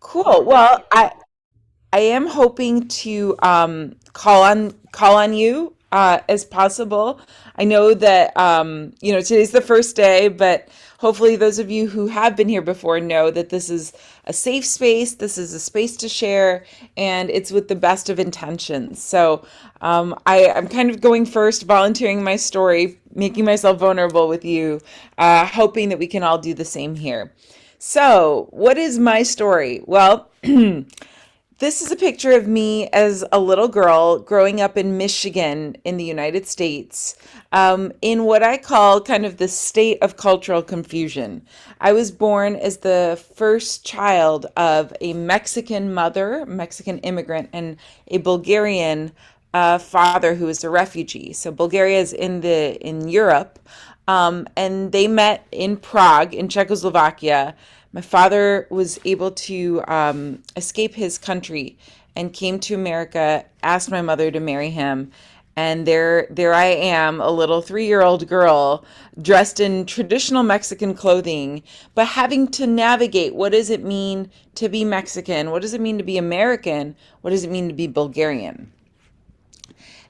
Cool. Well, I am hoping to call on you as possible. I know that today's the first day, but hopefully those of you who have been here before know that this is a safe space. This is a space to share, and it's with the best of intentions. So I'm kind of going first, volunteering my story, making myself vulnerable with you, hoping that we can all do the same here. So, what is my story? Well, this is a picture of me as a little girl growing up in Michigan in the United States, in what I call kind of the state of cultural confusion. I was born as the first child of a Mexican mother, Mexican immigrant, and a Bulgarian father who was a refugee. So Bulgaria is in Europe, and they met in Prague in Czechoslovakia. My father was able to escape his country and came to America, asked my mother to marry him. And there I am, a little 3-year-old girl dressed in traditional Mexican clothing, but having to navigate what does it mean to be Mexican? What does it mean to be American? What does it mean to be Bulgarian?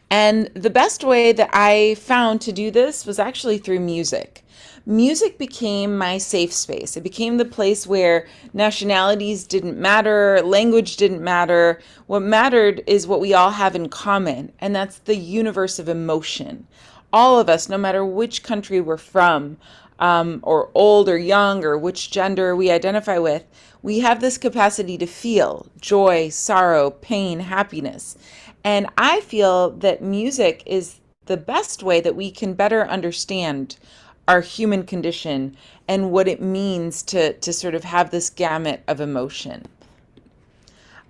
And the best way that I found to do this was actually through music. Music became my safe space. It became the place where nationalities didn't matter, language didn't matter. What mattered is what we all have in common, and that's the universe of emotion. All of us, no matter which country we're from, or old or young, or which gender we identify with, we have this capacity to feel joy, sorrow, pain, happiness. And I feel that music is the best way that we can better understand our human condition and what it means to sort of have this gamut of emotion.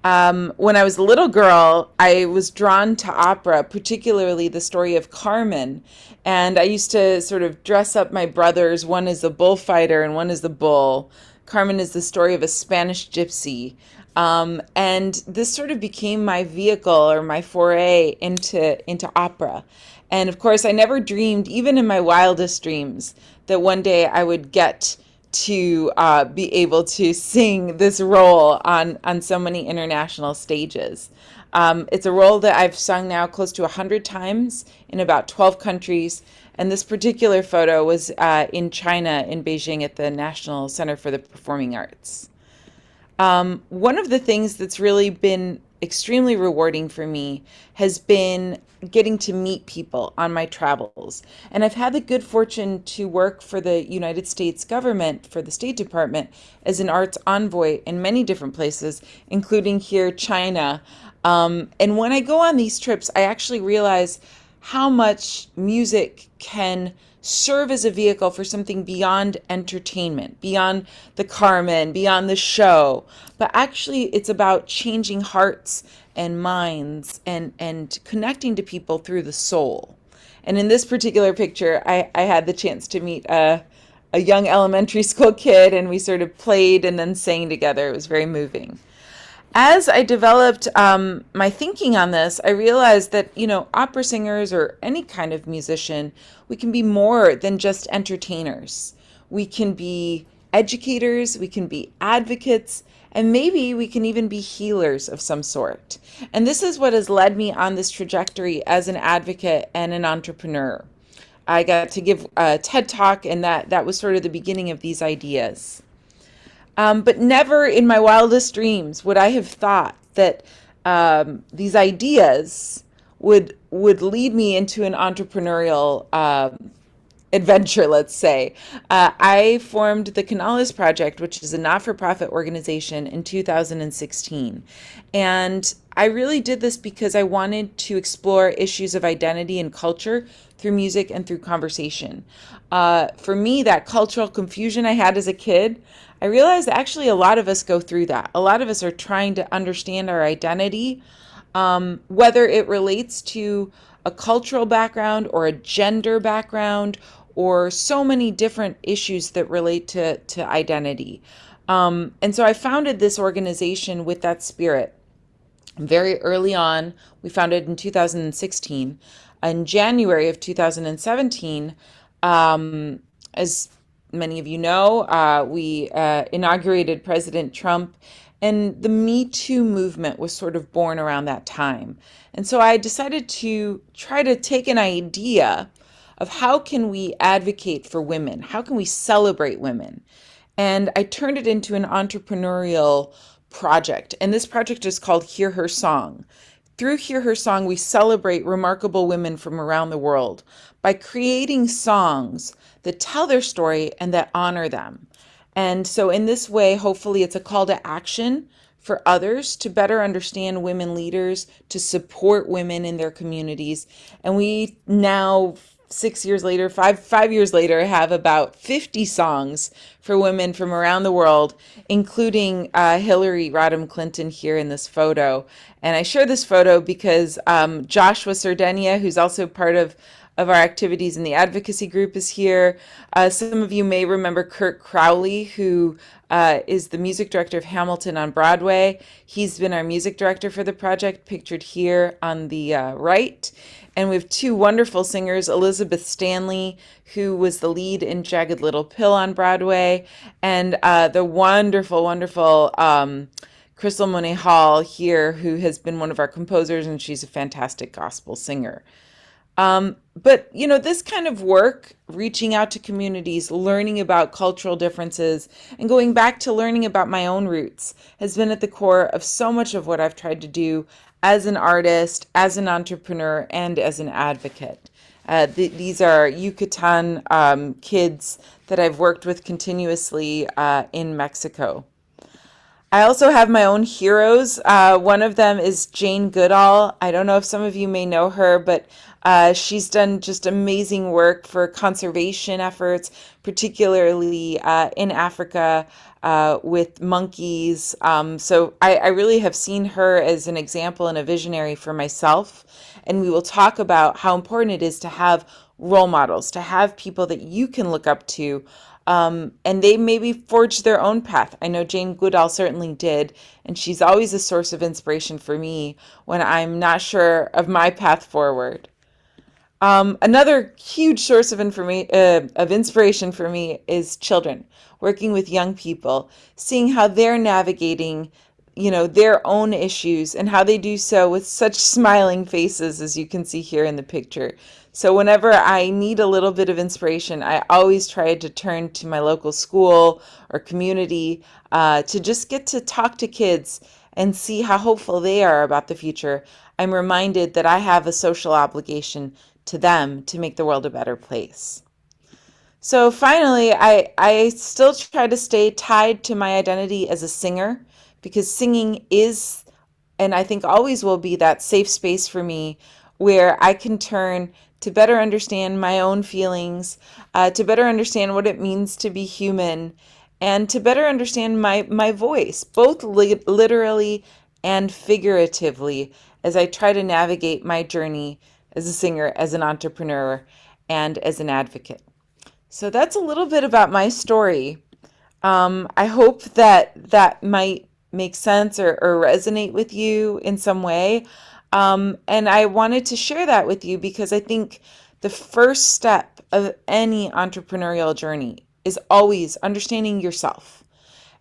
When I was a little girl, I was drawn to opera, particularly the story of Carmen. And I used to sort of dress up my brothers. One is the bullfighter and one is the bull. Carmen is the story of a Spanish gypsy. And this sort of became my vehicle or my foray into opera. And of course, I never dreamed, even in my wildest dreams, that one day I would get to be able to sing this role on so many international stages. It's a role that I've sung now close to 100 times in about 12 countries. And this particular photo was in China, in Beijing, at the National Center for the Performing Arts. One of the things that's really been extremely rewarding for me has been getting to meet people on my travels. And I've had the good fortune to work for the United States government, for the State Department, as an arts envoy in many different places, including here, China. And when I go on these trips, I actually realize how much music can serve as a vehicle for something beyond entertainment, beyond the Carmen, beyond the show. But actually, it's about changing hearts and minds and connecting to people through the soul. And in this particular picture, I had the chance to meet a young elementary school kid, and we sort of played and then sang together. It was very moving. As I developed my thinking on this, I realized that, opera singers or any kind of musician, we can be more than just entertainers. We can be educators, we can be advocates, and maybe we can even be healers of some sort. And this is what has led me on this trajectory as an advocate and an entrepreneur. I got to give a TED Talk, and that was sort of the beginning of these ideas. But never in my wildest dreams would I have thought that these ideas would lead me into an entrepreneurial adventure, let's say. I formed the Canalis Project, which is a not-for-profit organization, in 2016. And I really did this because I wanted to explore issues of identity and culture through music and through conversation. For me, that cultural confusion I had as a kid, I realized actually a lot of us go through that. A lot of us are trying to understand our identity, whether it relates to a cultural background or a gender background or so many different issues that relate to identity. And so I founded this organization with that spirit. Very early on, we founded in 2016. In January of 2017, as many of you know, we inaugurated President Trump. And the Me Too movement was sort of born around that time. And so I decided to try to take an idea of how can we advocate for women? How can we celebrate women? And I turned it into an entrepreneurial project. And this project is called Hear Her Song. Through Hear Her Song, we celebrate remarkable women from around the world by creating songs that tell their story and that honor them. And so, in this way, hopefully, it's a call to action for others to better understand women leaders, to support women in their communities. And we now, 6 years later, five years later, have about 50 songs for women from around the world, including Hillary Rodham Clinton here in this photo. And I share this photo because Joshua Sardenia, who's also part of our activities in the advocacy group, is here. Some of you may remember Kurt Crowley, who is the music director of Hamilton on Broadway. He's been our music director for the project, pictured here on the right. And we have two wonderful singers, Elizabeth Stanley, who was the lead in Jagged Little Pill on Broadway, and the wonderful, wonderful Crystal Monet Hall here, who has been one of our composers, and she's a fantastic gospel singer. But, this kind of work, reaching out to communities, learning about cultural differences, and going back to learning about my own roots has been at the core of so much of what I've tried to do as an artist, as an entrepreneur, and as an advocate. These are Yucatan kids that I've worked with continuously in Mexico. I also have my own heroes. One of them is Jane Goodall. I don't know if some of you may know her, but she's done just amazing work for conservation efforts, particularly in Africa with monkeys. So I really have seen her as an example and a visionary for myself. And we will talk about how important it is to have role models, to have people that you can look up to. And they maybe forged their own path. I know Jane Goodall certainly did, and she's always a source of inspiration for me when I'm not sure of my path forward. Another huge source of inspiration for me is children, working with young people, seeing how they're navigating their own issues and how they do so with such smiling faces, as you can see here in the picture. So whenever I need a little bit of inspiration, I always try to turn to my local school or community to just get to talk to kids and see how hopeful they are about the future. I'm reminded that I have a social obligation to them to make the world a better place. So finally, I still try to stay tied to my identity as a singer, because singing is, and I think always will be, that safe space for me where I can turn to better understand my own feelings, to better understand what it means to be human, and to better understand my voice, both literally and figuratively, as I try to navigate my journey as a singer, as an entrepreneur, and as an advocate. So that's a little bit about my story. I hope that might make sense or resonate with you in some way. And I wanted to share that with you because I think the first step of any entrepreneurial journey is always understanding yourself.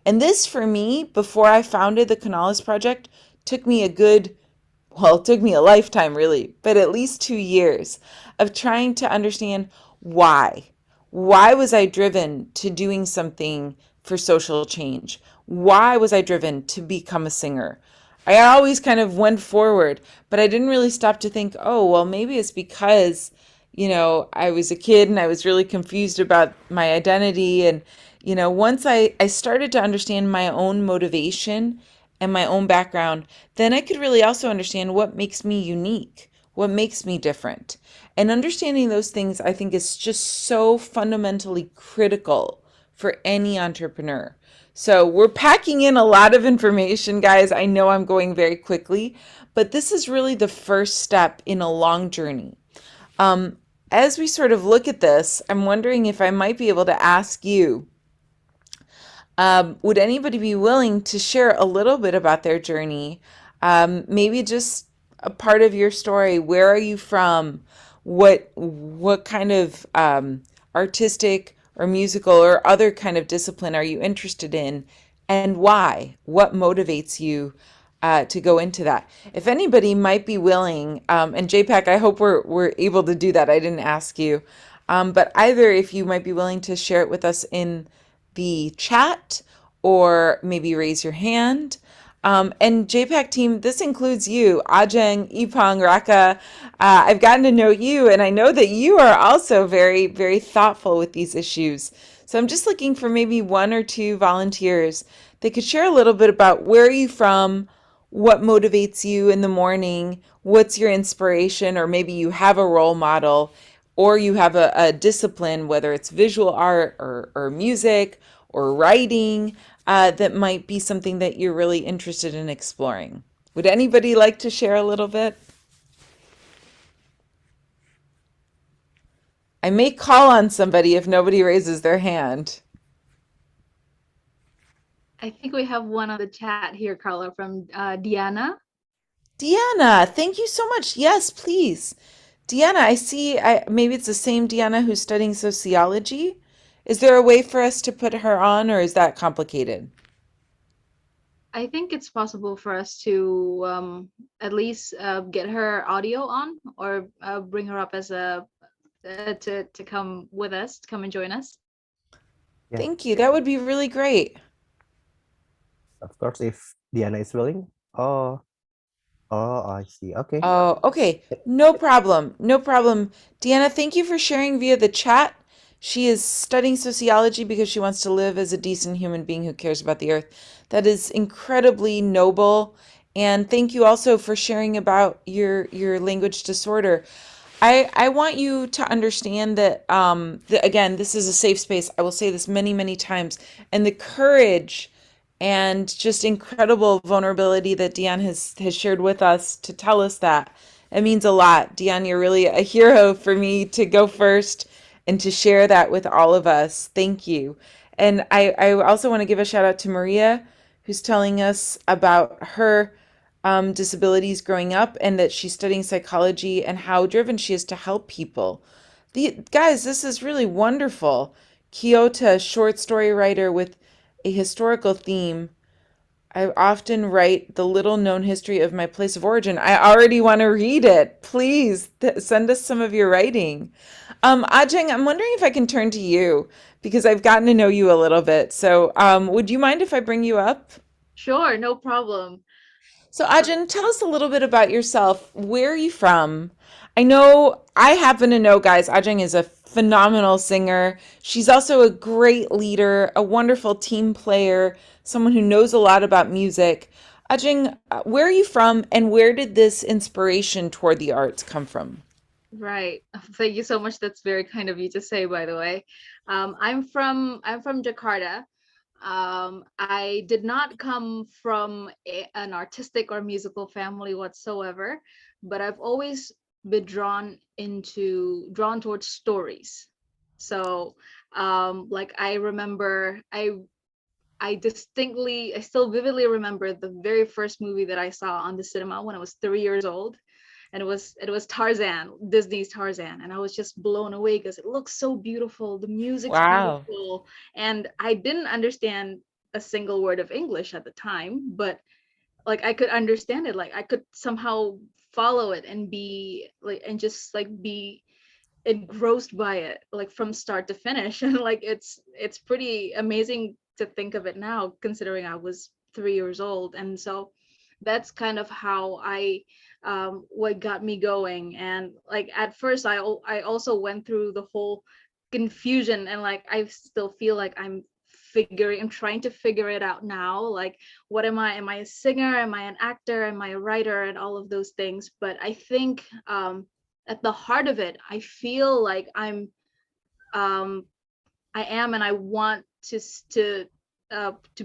And this, for me, before I founded the Canalis Project, took me it took me a lifetime really, but at least 2 years of trying to understand why. Why was I driven to doing something for social change? Why was I driven to become a singer? I always kind of went forward, but I didn't really stop to think, oh, well, maybe it's because, I was a kid and I was really confused about my identity. And, once I started to understand my own motivation and my own background, then I could really also understand what makes me unique, what makes me different. And understanding those things, I think, is just so fundamentally critical for any entrepreneur. So we're packing in a lot of information, guys. I know I'm going very quickly, but this is really the first step in a long journey. As we sort of look at this, I'm wondering if I might be able to ask you, would anybody be willing to share a little bit about their journey? Maybe just a part of your story. Where are you from? What kind of artistic or musical or other kind of discipline are you interested in? and why? What motivates you to go into that? If anybody might be willing, and JPAC, I hope we're able to do that. I didn't ask you, but either if you might be willing to share it with us in the chat or maybe raise your hand. And JPAC team, this includes you, Ajeng, Ipang, Raka. I've gotten to know you, and I know that you are also very, very thoughtful with these issues. So I'm just looking for maybe one or two volunteers that could share a little bit about where are you from, what motivates you in the morning, what's your inspiration, or maybe you have a role model, or you have a discipline, whether it's visual art or music or writing, that might be something that you're really interested in exploring. Would anybody like to share a little bit? I may call on somebody if nobody raises their hand. I think we have one on the chat here, Carla, from Diana. Deanna, thank you so much. Yes, please. Deanna, I see, maybe it's the same Deanna who's studying sociology. Is there a way for us to put her on, or is that complicated? I think it's possible for us to at least get her audio on, or bring her up as a to come with us, to come and join us. Yeah, Thank you. That would be really great. of course, if Diana is willing. Oh, I see. Okay. Oh, okay. No problem. No problem. Deanna, thank you for sharing via the chat. She is studying sociology because she wants to live as a decent human being who cares about the earth. That is incredibly noble. And thank you also for sharing about your language disorder. I want you to understand that, again, this is a safe space. I will say this many, many times. And the courage and just incredible vulnerability that Dion has shared with us to tell us that. It means a lot. Dion, you're really a hero for me to go first and to share that with all of us. Thank you. And I also want to give a shout out to Maria, who's telling us about her disabilities growing up and that she's studying psychology and how driven she is to help people. Guys, this is really wonderful. Kyoto, short story writer with a historical theme. I often write the little known history of my place of origin. I already want to read it. Please send us some of your writing. Ajeng, I'm wondering if I can turn to you because I've gotten to know you a little bit. So, would you mind if I bring you up? Sure, no problem. So, Ajahn, tell us a little bit about yourself. Where are you from? I know, I happen to know, guys, Ajahn is a phenomenal singer. She's also a great leader, a wonderful team player, someone who knows a lot about music. Ajahn, where are you from and where did this inspiration toward the arts come from? Right. Thank you so much. That's very kind of you to say, by the way. I'm from Jakarta. I did not come from an artistic or musical family whatsoever, but I've always been drawn towards stories. So, like I remember, I still vividly remember the very first movie that I saw on the cinema when I was 3 years old, and it was Tarzan, Disney's Tarzan, and I was just blown away because it looks so beautiful, the music's Wow. beautiful, and I didn't understand a single word of English at the time, but like I could understand it, like I could somehow follow it and be like and just like be engrossed by it, like from start to finish. And like it's pretty amazing to think of it now, considering I was 3 years old. And so that's kind of how I what got me going. And like at first I also went through the whole confusion, and like I still feel like I'm trying to figure it out now, like what am I a singer, am I an actor, am I a writer, and all of those things. But I think at the heart of it, I feel like um I am, and I want to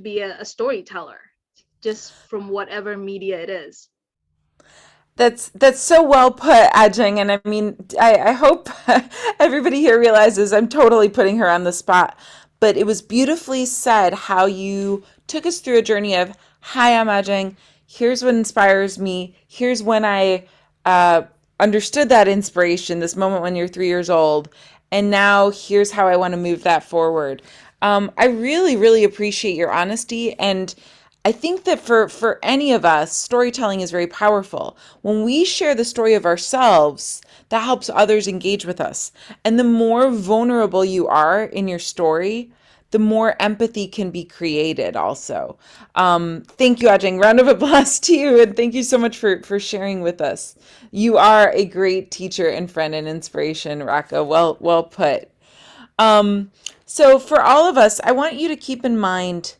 be a storyteller, just from whatever media it is. That's so well put, Ajeng. And I mean, I hope everybody here realizes I'm totally putting her on the spot. But it was beautifully said how you took us through a journey of, hi, I'm Ajeng. Here's what inspires me. Here's when I uh, understood that inspiration, this moment when you're 3 years old. And now here's how I want to move that forward. I really, really appreciate your honesty. And I think that for any of us, storytelling is very powerful. When we share the story of ourselves, that helps others engage with us. And the more vulnerable you are in your story, the more empathy can be created also. Thank you, Ajeng. Round of applause to you. And thank you so much for sharing with us. You are a great teacher and friend and inspiration, Raka. Well put. Um, so for all of us, I want you to keep in mind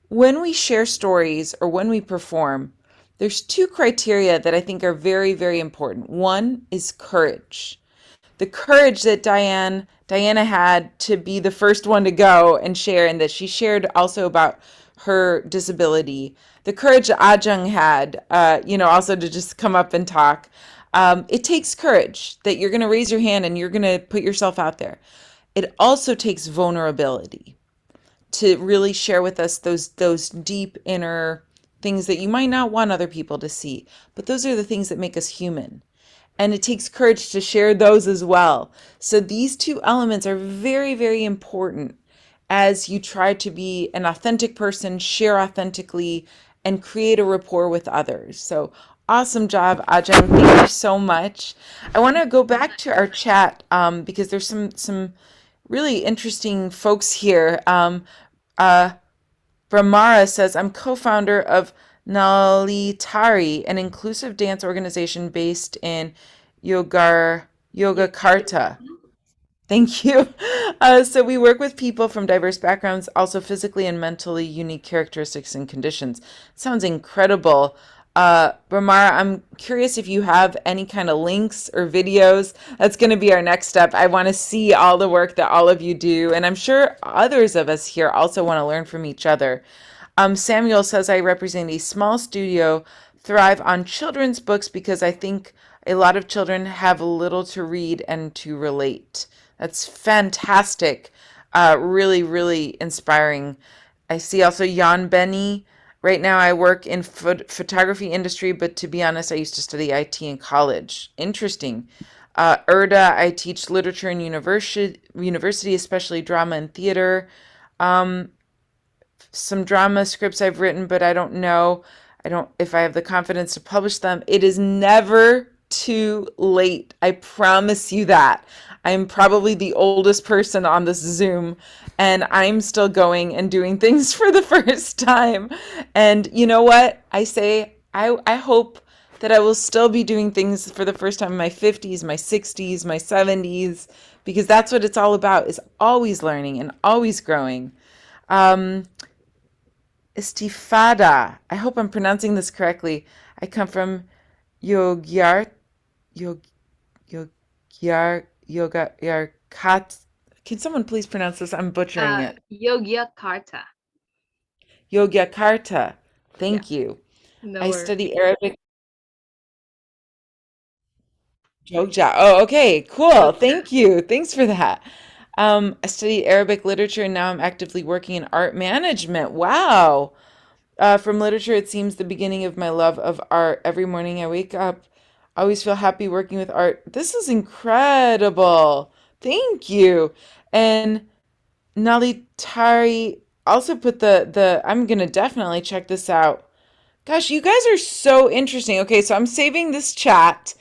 when we share stories or when we perform, there's two criteria that I think are very, very important. One is courage. The courage that Diana had to be the first one to go and share, and that she shared also about her disability. The courage that Ajeng had, also to just come up and talk. It takes courage that you're going to raise your hand and you're going to put yourself out there. It also takes vulnerability to really share with us those deep inner things that you might not want other people to see, but those are the things that make us human. And it takes courage to share those as well. So these two elements are very, very important as you try to be an authentic person, share authentically, and create a rapport with others. So awesome job, Ajahn. Thank you so much. I want to go back to our chat because there's some really interesting folks here. Uh, Brahmara says, I'm co-founder of Nalitari, an inclusive dance organization based in Yogyakarta. Thank you. So we work with people from diverse backgrounds, also physically and mentally unique characteristics and conditions. Sounds incredible. Brahmara, I'm curious if you have any kind of links or videos. That's going to be our next step. I want to see all the work that all of you do, and I'm sure others of us here also want to learn from each other. Samuel says, I represent a small studio, thrive on children's books because I think a lot of children have little to read and to relate. That's fantastic. Really, really inspiring. I see also Jan Benny. Right now I work in photography industry, but to be honest, I used to study IT in college. Interesting. Erda, I teach literature in university, especially drama and theater. Some drama scripts I've written, but I don't know. I don't if I have the confidence to publish them. It is never too late. I promise you that. I'm probably the oldest person on this Zoom, and I'm still going and doing things for the first time. And you know what? I hope that I will still be doing things for the first time in my 50s, my 60s, my 70s, because that's what it's all about, is always learning and always growing. Um, Istifada. I hope I'm pronouncing this correctly. I come from Yogyart, Yog, Yarkat. Can someone please pronounce this? I'm butchering it. Yogyakarta. Yogyakarta. Yeah, Thank you. no I worries. study Arabic. Jogja. Oh, okay, cool. Jogja. Thank you. Thanks for that. I studied Arabic literature and now I'm actively working in art management. Wow. From literature, it seems the beginning of my love of art. Every morning I wake up, I always feel happy working with art. This is incredible. Thank you. And Nalitari also put the I'm gonna definitely check this out. Gosh, you guys are so interesting. Okay, so I'm saving this chat.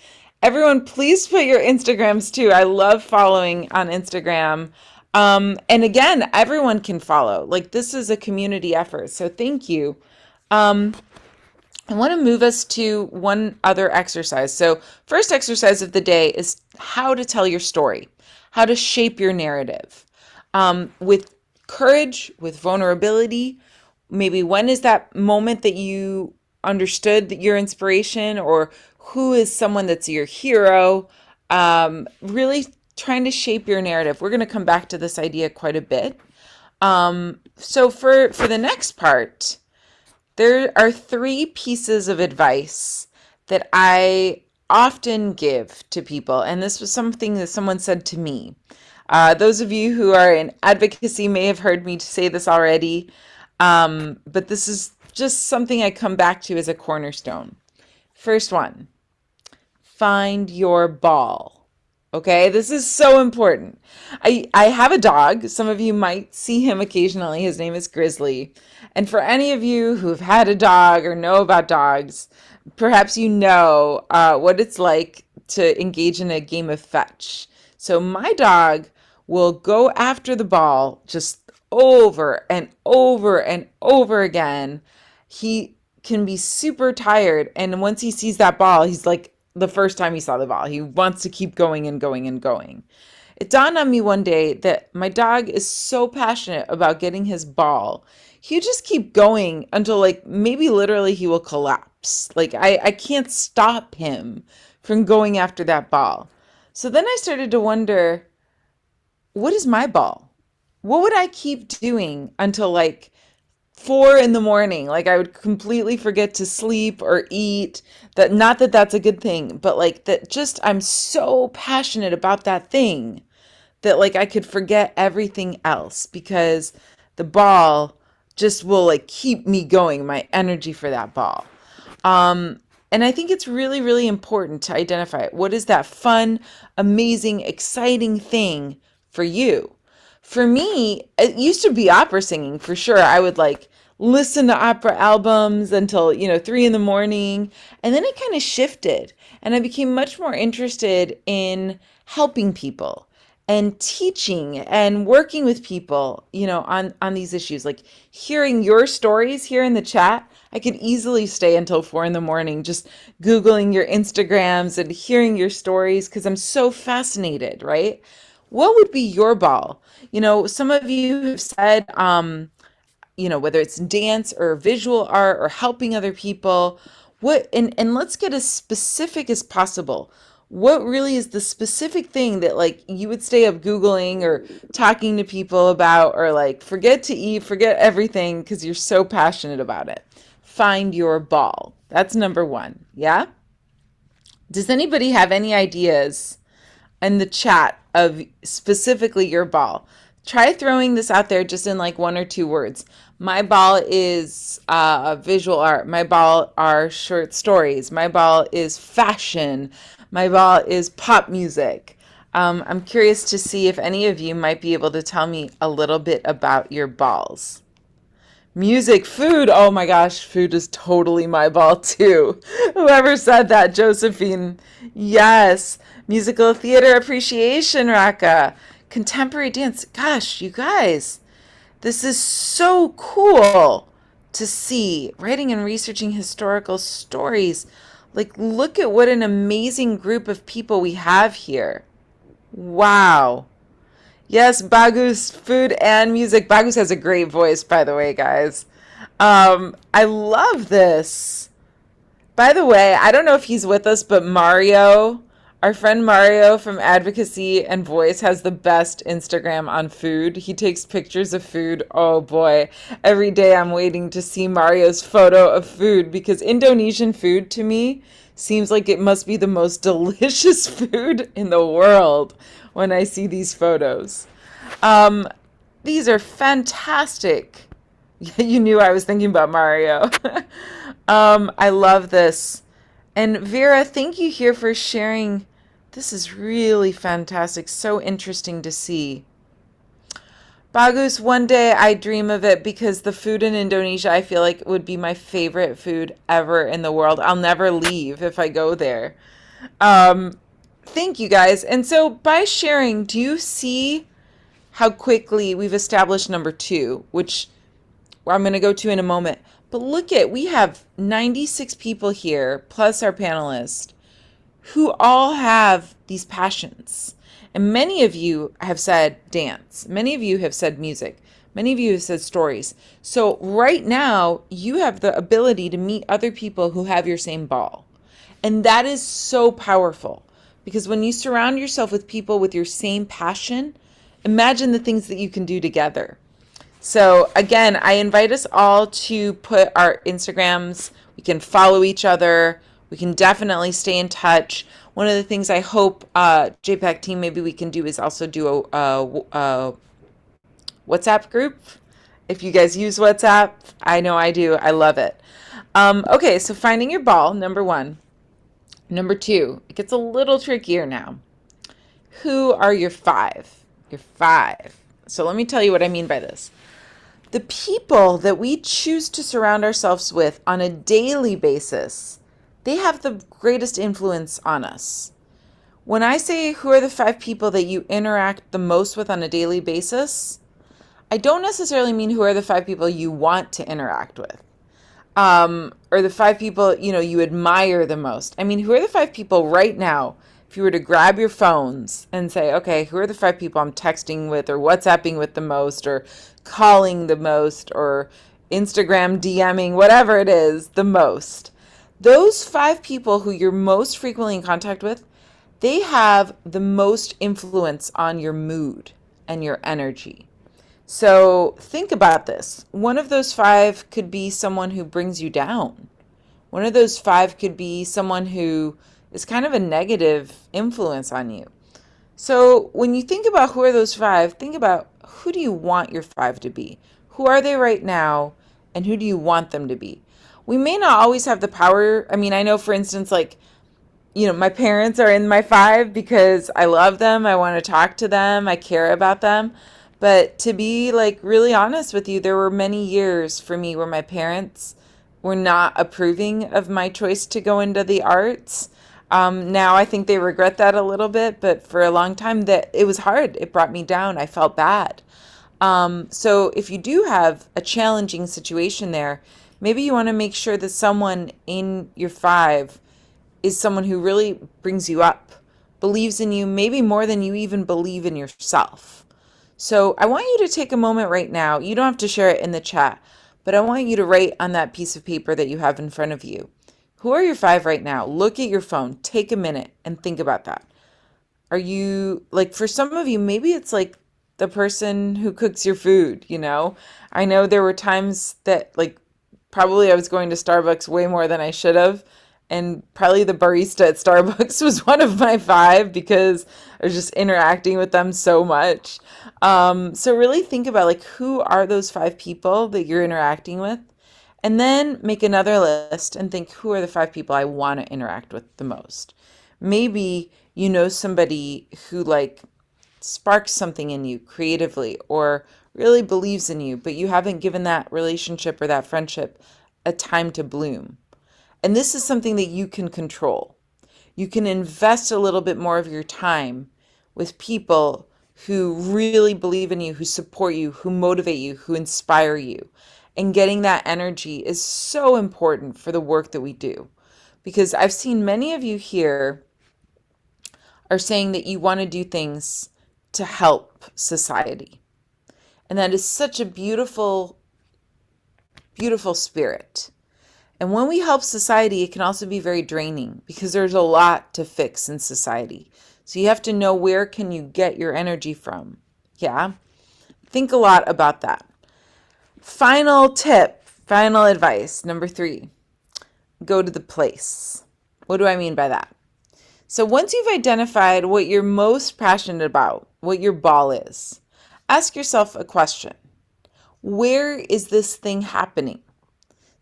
Everyone, please put your Instagrams too. I love following on Instagram. And again, everyone can follow. Like this is a community effort. So thank you. Um, I want to move us to one other exercise. So, first exercise of the day is how to tell your story, how to shape your narrative with courage, with vulnerability. Maybe when is that moment that you understood that your inspiration, or who is someone that's your hero? Really trying to shape your narrative. We're going to come back to this idea quite a bit. So for the next part, there are three pieces of advice that I often give to people, and this was something that someone said to me. Those of you who are in advocacy may have heard me say this already, but this is just something I come back to as a cornerstone. First one, find your ball. Okay, this is so important. I have a dog. Some of you might see him occasionally. His name is Grizzly. And for any of you who've had a dog or know about dogs, perhaps you know what it's like to engage in a game of fetch. So my dog will go after the ball just over and over and over again. He can be super tired, and once he sees that ball, he's like the first time he saw the ball, he wants to keep going and going and going. It dawned on me one day that my dog is so passionate about getting his ball. He'll just keep going until like maybe literally he will collapse. Like I can't stop him from going after that ball. So then I started to wonder, what is my ball? What would I keep doing until like 4 in the morning? Like I would completely forget to sleep or eat. That, not that that's a good thing, but like that just I'm so passionate about that thing that like I could forget everything else because the ball just will like keep me going, my energy for that ball. And I think it's really, really important to identify what is that fun, amazing, exciting thing for you. For me, it used to be opera singing for sure. I would like listen to opera albums until, 3 in the morning. And then it kind of shifted and I became much more interested in helping people and teaching and working with people, on these issues. Like hearing your stories here in the chat, I could easily stay until 4 in the morning just Googling your Instagrams and hearing your stories because I'm so fascinated, right? What would be your ball? Some of you have said, whether it's dance or visual art or helping other people, and let's get as specific as possible. What really is the specific thing that like you would stay up Googling or talking to people about, or like forget to eat, forget everything because you're so passionate about it? Find your ball. That's number one. Yeah? Does anybody have any ideas in the chat of specifically your ball? Try throwing this out there just in like 1 or 2 words. My ball is visual art. My ball are short stories. My ball is fashion. My ball is pop music. I'm curious to see if any of you might be able to tell me a little bit about your balls. Music, food. Oh my gosh, food is totally my ball too. Whoever said that, Josephine. Yes. Musical theater appreciation, Raka. Contemporary dance. Gosh, you guys, this is so cool to see. Writing and researching historical stories. Like, look at what an amazing group of people we have here. Wow. Yes, Bagus, food and music. Bagus has a great voice, by the way, guys. I love this. By the way, I don't know if he's with us, but Mario, our friend Mario from Advocacy and Voice, has the best Instagram on food. He takes pictures of food. Oh boy, every day I'm waiting to see Mario's photo of food because Indonesian food to me seems like it must be the most delicious food in the world when I see these photos. These are fantastic. You knew I was thinking about Mario. I love this. And Vera, thank you here for sharing. This is really fantastic. So interesting to see. Bagus, one day I dream of it because the food in Indonesia, I feel like would be my favorite food ever in the world. I'll never leave if I go there. Thank you guys. And so by sharing, do you see how quickly we've established number 2, which I'm going to go to in a moment. But look at, we have 96 people here, plus our panelists, who all have these passions. And many of you have said dance. Many of you have said music. Many of you have said stories. So right now, you have the ability to meet other people who have your same ball. And that is so powerful. Because when you surround yourself with people with your same passion, imagine the things that you can do together. So again, I invite us all to put our Instagrams. We can follow each other. We can definitely stay in touch. One of the things I hope JPAC team maybe we can do is also do a WhatsApp group. If you guys use WhatsApp, I know I do. I love it. Okay, so finding your ball, number 1. Number 2, it gets a little trickier now. Who are your five? Your five. So let me tell you what I mean by this. The people that we choose to surround ourselves with on a daily basis, they have the greatest influence on us. When I say who are the five people that you interact the most with on a daily basis, I don't necessarily mean who are the five people you want to interact with, or the five people you admire the most. I mean, who are the five people right now? If you were to grab your phones and say, okay, who are the five people I'm texting with or WhatsApping with the most or calling the most or Instagram DMing, whatever it is, the most. Those five people who you're most frequently in contact with, they have the most influence on your mood and your energy. So think about this. One of those five could be someone who brings you down. One of those five could be someone who is kind of a negative influence on you. So when you think about who are those five, think about who do you want your five to be? Who are they right now? And who do you want them to be? We may not always have the power. I mean, I know, for instance, like, my parents are in my five because I love them. I want to talk to them. I care about them. But to be like really honest with you, there were many years for me where my parents were not approving of my choice to go into the arts. Now I think they regret that a little bit, but for a long time that it was hard. It brought me down. I felt bad. So if you do have a challenging situation there, maybe you want to make sure that someone in your five is someone who really brings you up, believes in you, maybe more than you even believe in yourself. So I want you to take a moment right now. You don't have to share it in the chat, but I want you to write on that piece of paper that you have in front of you. Who are your five right now? Look at your phone, take a minute and think about that. Are you, like, for some of you, maybe it's like the person who cooks your food, I know there were times that, like, probably I was going to Starbucks way more than I should have. And probably the barista at Starbucks was one of my five because I was just interacting with them so much. So really think about, like, who are those five people that you're interacting with? And then make another list and think, who are the five people I want to interact with the most? Maybe you know somebody who, like, sparks something in you creatively or really believes in you, but you haven't given that relationship or that friendship a time to bloom. And this is something that you can control. You can invest a little bit more of your time with people who really believe in you, who support you, who motivate you, who inspire you. And getting that energy is so important for the work that we do. Because I've seen many of you here are saying that you want to do things to help society. And that is such a beautiful, beautiful spirit. And when we help society, it can also be very draining because there's a lot to fix in society. So you have to know, where can you get your energy from? Yeah. Think a lot about that. Final tip, final advice, number 3, go to the place. What do I mean by that? So once you've identified what you're most passionate about, what your ball is, ask yourself a question. Where is this thing happening?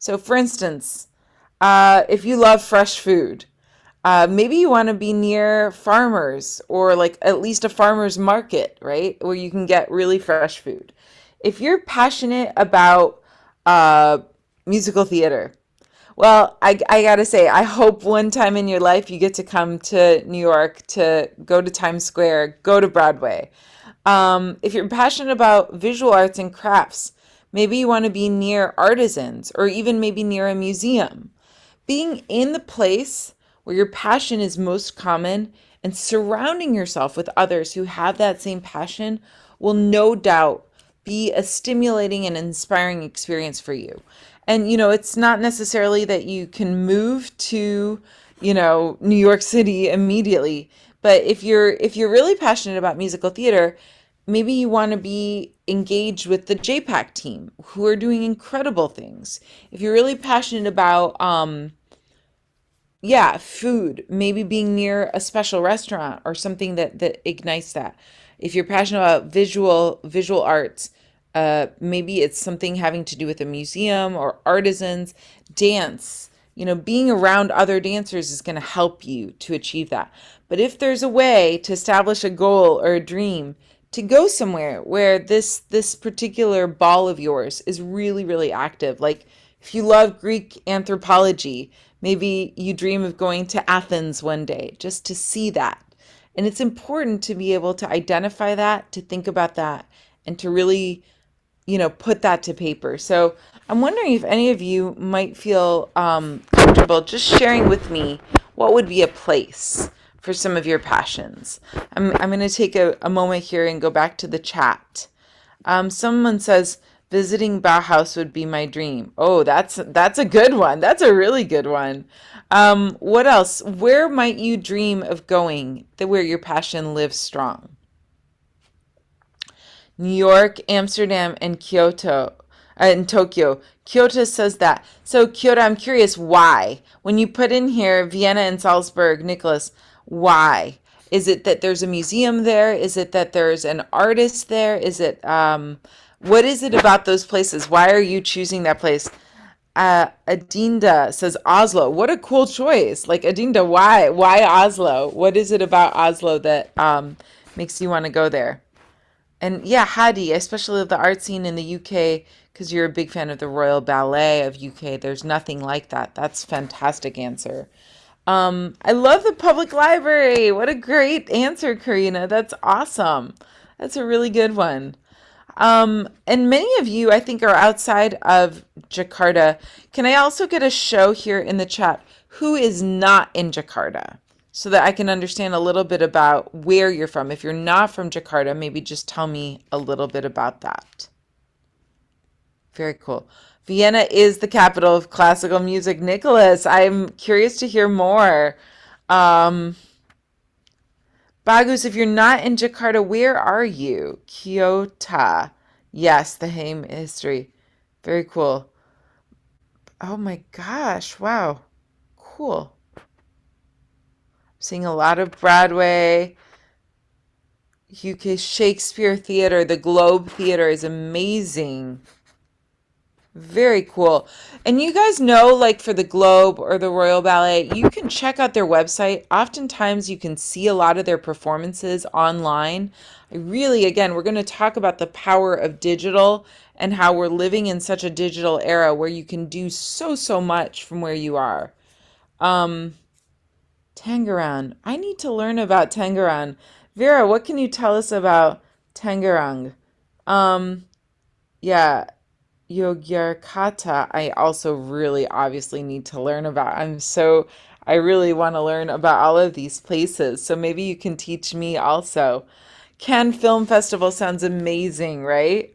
So for instance, if you love fresh food, maybe you want to be near farmers or like at least a farmer's market, right? Where you can get really fresh food. If you're passionate about musical theater, well, I gotta say, I hope one time in your life you get to come to New York, to go to Times Square, go to Broadway. If you're passionate about visual arts and crafts, maybe you want to be near artisans or even maybe near a museum. Being in the place where your passion is most common and surrounding yourself with others who have that same passion will no doubt be a stimulating and inspiring experience for you. And, it's not necessarily that you can move to, New York City immediately. But if you're really passionate about musical theater, maybe you want to be engaged with the JPAC team who are doing incredible things. If you're really passionate about, food, maybe being near a special restaurant or something that ignites that. If you're passionate about visual arts, maybe it's something having to do with a museum or artisans, dance. Being around other dancers is going to help you to achieve that. But if there's a way to establish a goal or a dream to go somewhere where this particular ball of yours is really, really active, like if you love Greek anthropology, maybe you dream of going to Athens one day just to see that. And it's important to be able to identify that, to think about that, and to really put that to paper. So I'm wondering if any of you might feel comfortable just sharing with me what would be a place for some of your passions. I'm going to take a moment here and go back to the chat. Someone says, visiting Bauhaus would be my dream. Oh, that's a good one. That's a really good one. What else? Where might you dream of going where your passion lives strong? New York, Amsterdam, and Kyoto, and Tokyo. Kyoto says that. So Kyoto, I'm curious why. When you put in here Vienna and Salzburg, Nicholas, why? Is it that there's a museum there? Is it that there's an artist there? Is it, what is it about those places? Why are you choosing that place? Adinda says Oslo. What a cool choice. Like, Adinda, why? Why Oslo? What is it about Oslo that makes you want to go there? And yeah, Hadi, I especially love the art scene in the UK because you're a big fan of the Royal Ballet of UK. There's nothing like that. That's a fantastic answer. I love the public library. What a great answer, Karina. That's awesome. That's a really good one. And many of you, I think, are outside of Jakarta. Can I also get a show here in the chat? Who is not in Jakarta? So that I can understand a little bit about where you're from. If you're not from Jakarta, maybe just tell me a little bit about that. Very cool. Vienna is the capital of classical music. Nicholas, I'm curious to hear more. Bagus, if you're not in Jakarta, where are you? Kyoto. Yes, the Haim history. Very cool. Oh my gosh. Wow. Cool. Seeing a lot of Broadway, UK Shakespeare Theater, the Globe Theater is amazing. Very cool. And you guys know, like for the Globe or the Royal Ballet, you can check out their website. Oftentimes you can see a lot of their performances online. Again, we're going to talk about the power of digital and how we're living in such a digital era where you can do so much from where you are. Tangerang. I need to learn about Tangerang. Vera, what can you tell us about Tangerang? Yeah, Yogyakarta, I also really obviously need to learn about. I really want to learn about all of these places. So maybe you can teach me also. Cannes Film Festival sounds amazing, right?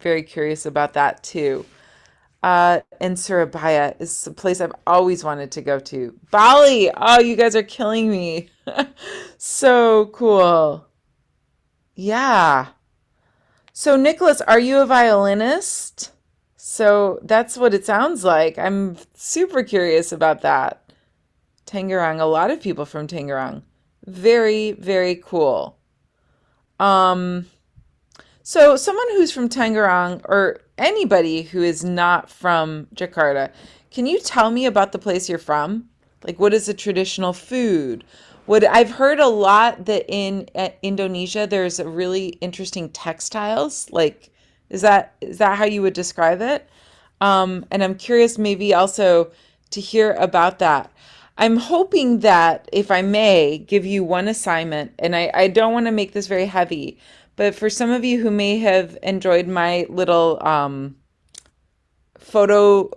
Very curious about that too. And Surabaya is a place I've always wanted to go to. Bali! Oh, you guys are killing me. So cool. Yeah. So, Nicholas, are you a violinist? So that's what it sounds like. I'm super curious about that. Tangerang, a lot of people from Tangerang. Very, very cool. So someone who's from Tangerang or anybody who is not from Jakarta, can you tell me about the place you're from? Like, what is the traditional food? I've heard a lot that in Indonesia there's a really interesting textiles. Like, is that how you would describe it? And I'm curious maybe also to hear about that. I'm hoping that if I may give you one assignment, and I don't want to make this very heavy, but for some of you who may have enjoyed my little photo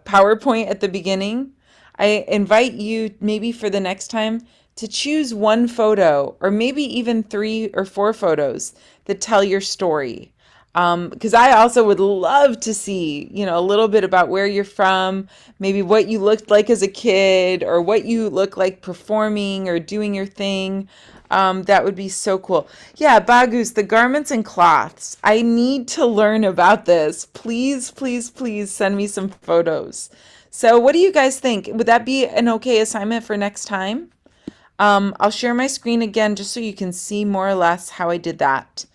PowerPoint at the beginning, I invite you maybe for the next time to choose one photo or maybe even 3 or 4 photos that tell your story. Because I also would love to see, a little bit about where you're from, maybe what you looked like as a kid or what you look like performing or doing your thing. That would be so cool. Yeah, Bagus, the garments and cloths. I need to learn about this. Please, please, please send me some photos. So what do you guys think? Would that be an okay assignment for next time? I'll share my screen again just so you can see more or less how I did that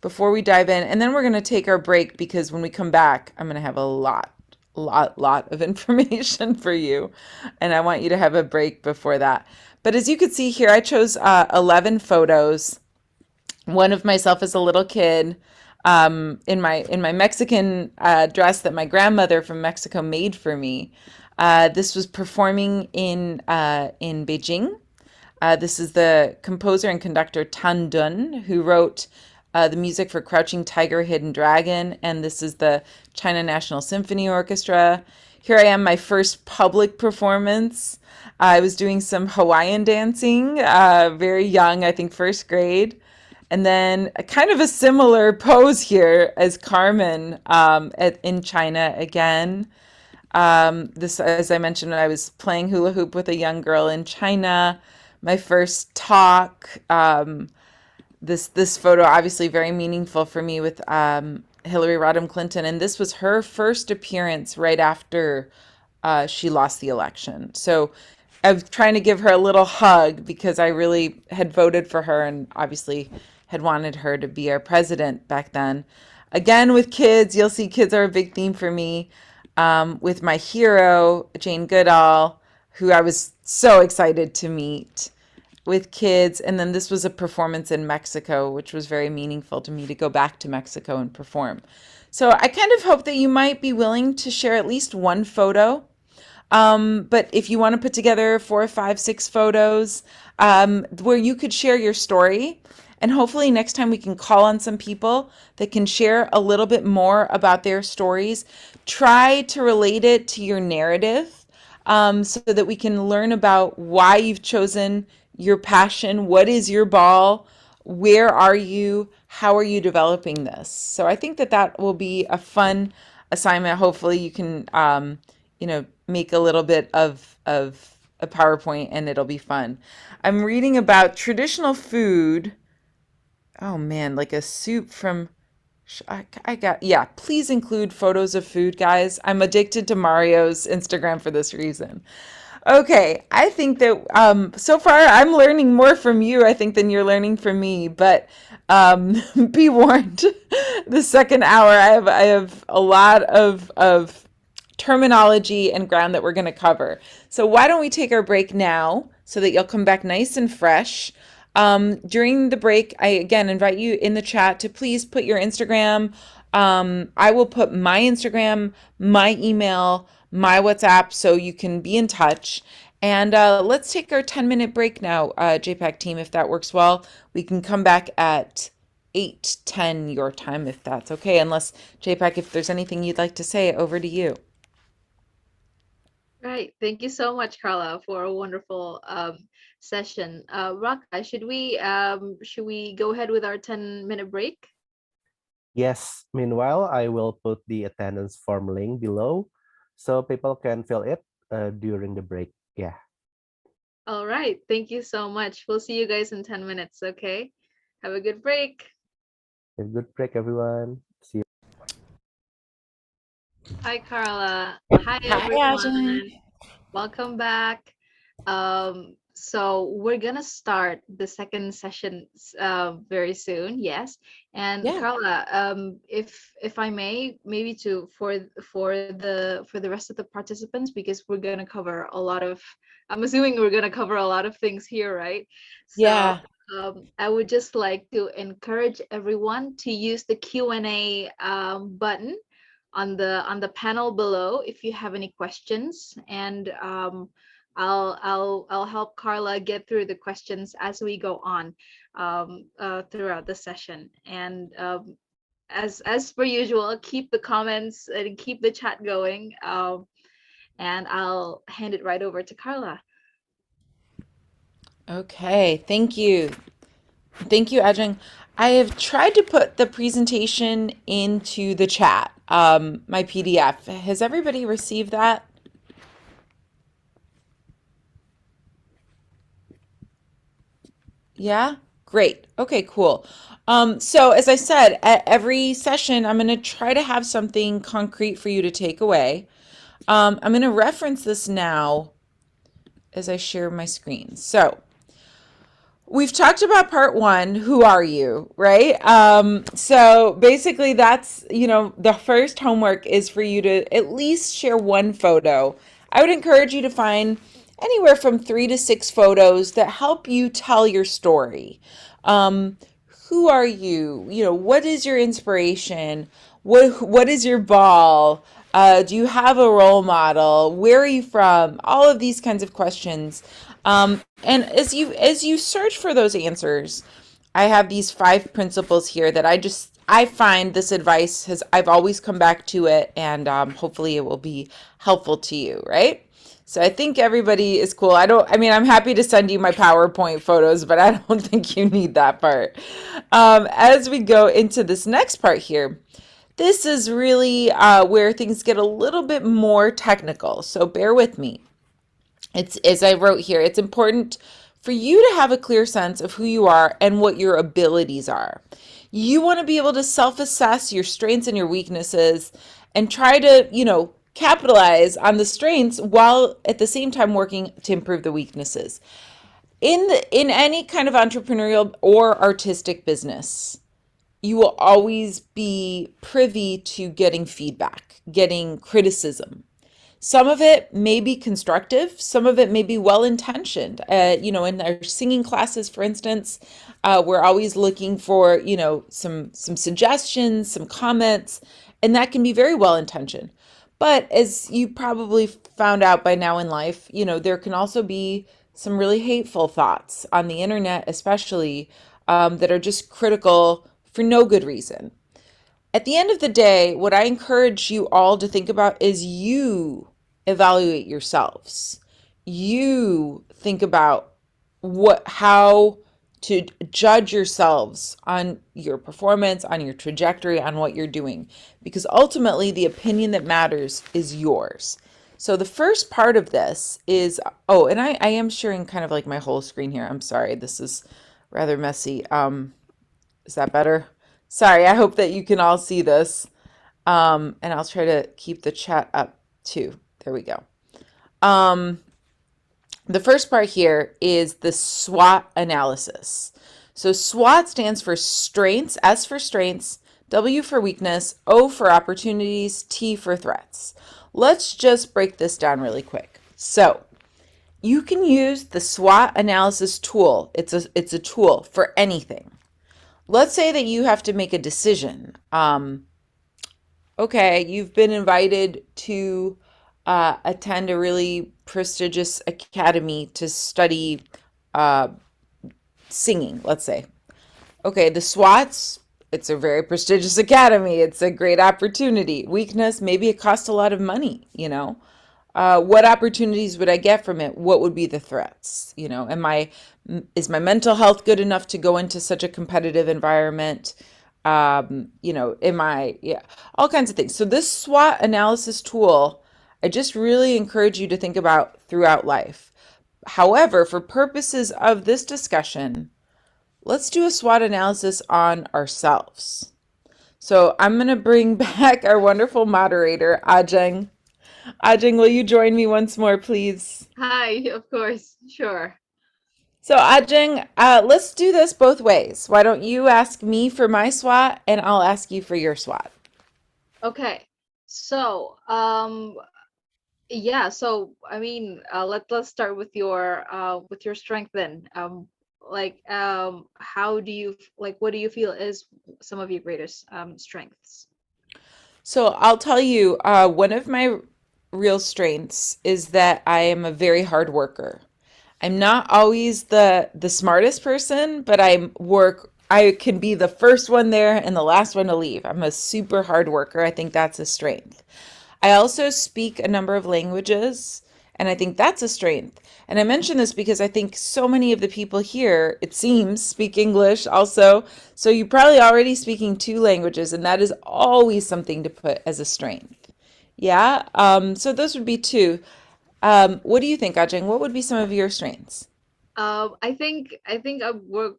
before we dive in. And then we're going to take our break because when we come back, I'm going to have a lot lot of information for you, and I want you to have a break before that. But as you can see here, I chose 11 photos. One of myself as a little kid, in my Mexican dress that my grandmother from Mexico made for me. This was performing in Beijing. This is the composer and conductor Tan Dun, who wrote the music for Crouching Tiger, Hidden Dragon, and this is the China National Symphony Orchestra. Here I am, my first public performance. I was doing some Hawaiian dancing, very young, I think first grade. And then a kind of a similar pose here as Carmen in China again. This, as I mentioned, I was playing hula hoop with a young girl in China. My first talk. This photo obviously very meaningful for me with Hillary Rodham Clinton, and this was her first appearance right after she lost the election. So I was trying to give her a little hug because I really had voted for her and obviously had wanted her to be our president back then. Again, with kids, you'll see kids are a big theme for me. With my hero, Jane Goodall, who I was so excited to meet with kids. And then this was a performance in Mexico, which was very meaningful to me to go back to Mexico and perform. So I kind of hope that you might be willing to share at least one photo. But if you want to put together 4, 5, 6 photos where you could share your story, and hopefully next time we can call on some people that can share a little bit more about their stories, try to relate it to your narrative, so that we can learn about why you've chosen your passion, what is your ball, where are you, how are you developing this. So I think that that will be a fun assignment. Hopefully you can, make a little bit of a PowerPoint and it'll be fun. I'm reading about traditional food. Oh man, like a soup from, yeah, please include photos of food, guys. I'm addicted to Mario's Instagram for this reason. Okay, I think that so far I'm learning more from you, I think, than you're learning from me. But be warned, the second hour I have a lot of terminology and ground that we're going to cover. So why don't we take our break now so that you'll come back nice and fresh. During the break, I again invite you in the chat to please put your Instagram. I will put my Instagram, my email, my WhatsApp so you can be in touch. And let's take our 10-minute break now, JPAC team, if that works well. We can come back at 8:10 your time if that's okay. Unless, JPAC, if there's anything you'd like to say, over to you. Right. Thank you so much, Carla, for a wonderful session. Raka, should we go ahead with our 10-minute break? Yes. Meanwhile, I will put the attendance form link below so people can fill it during the break. Yeah. All right. Thank you so much. We'll see you guys in 10 minutes. Okay. Have a good break. Have a good break, everyone. See you. Hi, Carla. Hi, everyone. Ajahn. Welcome back. So we're gonna start the second session very soon. Yes, and Yeah. Carla, if I may, maybe for the rest of the participants, because we're gonna cover a lot of. I'm assuming we're gonna cover a lot of things here, right? So, Yeah. I would just like to encourage everyone to use the Q&A button on the panel below if you have any questions, and I'll help Carla get through the questions as we go on throughout the session. And as per usual, keep the comments and keep the chat going, and I'll hand it right over to Carla. Okay. Thank you. Thank you, Ajahn. I have tried to put the presentation into the chat, my PDF. Has everybody received that? Yeah? Great. Okay, cool. So as I said, at every session, I'm going to try to have something concrete for you to take away. I'm going to reference this now as I share my screen. So we've talked about part one, who are you, right? So basically that's, the first homework is for you to at least share one photo. I would encourage you to find anywhere from 3 to 6 photos that help you tell your story. Um, who are you? What is your inspiration? What is your ball? Do you have a role model? Where are you from? All of these kinds of questions. And as you search for those answers, I have these 5 principles here that I find this advice I've always come back to it, and hopefully it will be helpful to you, right? So I think everybody is cool. I'm happy to send you my PowerPoint photos, but I don't think you need that part. As we go into this next part here, this is really where things get a little bit more technical. So bear with me. It's, as I wrote here, it's important for you to have a clear sense of who you are and what your abilities are. You want to be able to self-assess your strengths and your weaknesses and try to, capitalize on the strengths while at the same time working to improve the weaknesses. In any kind of entrepreneurial or artistic business, you will always be privy to getting feedback, getting criticism. Some of it may be constructive, some of it may be well intentioned. In our singing classes, for instance, we're always looking for, some suggestions, some comments, and that can be very well intentioned. But as you probably found out by now in life, there can also be some really hateful thoughts on the internet, especially that are just critical for no good reason. At the end of the day, what I encourage you all to think about is you evaluate yourselves. You think about how to judge yourselves on your performance, on your trajectory, on what you're doing, because ultimately the opinion that matters is yours. So the first part of this is, and I am sharing kind of like my whole screen here. I'm sorry, this is rather messy. Is that better? Sorry, I hope that you can all see this. And I'll try to keep the chat up too. There we go. The first part here is the SWOT analysis. So SWOT stands for strengths, S for strengths, W for weakness, O for opportunities, T for threats. Let's just break this down really quick. So you can use the SWOT analysis tool. It's a tool for anything. Let's say that you have to make a decision. Okay, you've been invited to attend a really prestigious academy to study singing, let's say. Okay, the SWOTs, it's a very prestigious academy. It's a great opportunity. Weakness, maybe it costs a lot of money, what opportunities would I get from it? What would be the threats? Is my mental health good enough to go into such a competitive environment? All kinds of things. So this SWOT analysis tool, I just really encourage you to think about throughout life. However, for purposes of this discussion, let's do a SWOT analysis on ourselves. So I'm going to bring back our wonderful moderator, Ajeng. Ajeng, will you join me once more, please? Hi, of course, sure. So Ajeng, let's do this both ways. Why don't you ask me for my SWOT and I'll ask you for your SWOT. Okay. So, yeah, so let's start with your strength then. How do you what do you feel is some of your greatest strengths? So I'll tell you, one of my real strengths is that I am a very hard worker. I'm not always the smartest person, but I can be the first one there and the last one to leave. I'm a super hard worker. I think that's a strength. I also speak a number of languages, and I think that's a strength. And I mention this because I think so many of the people here, it seems, speak English also. So you're probably already speaking 2 languages, and that is always something to put as a strength. Yeah. So those would be 2. What do you think, Ajeng? What would be some of your strengths? I think I work.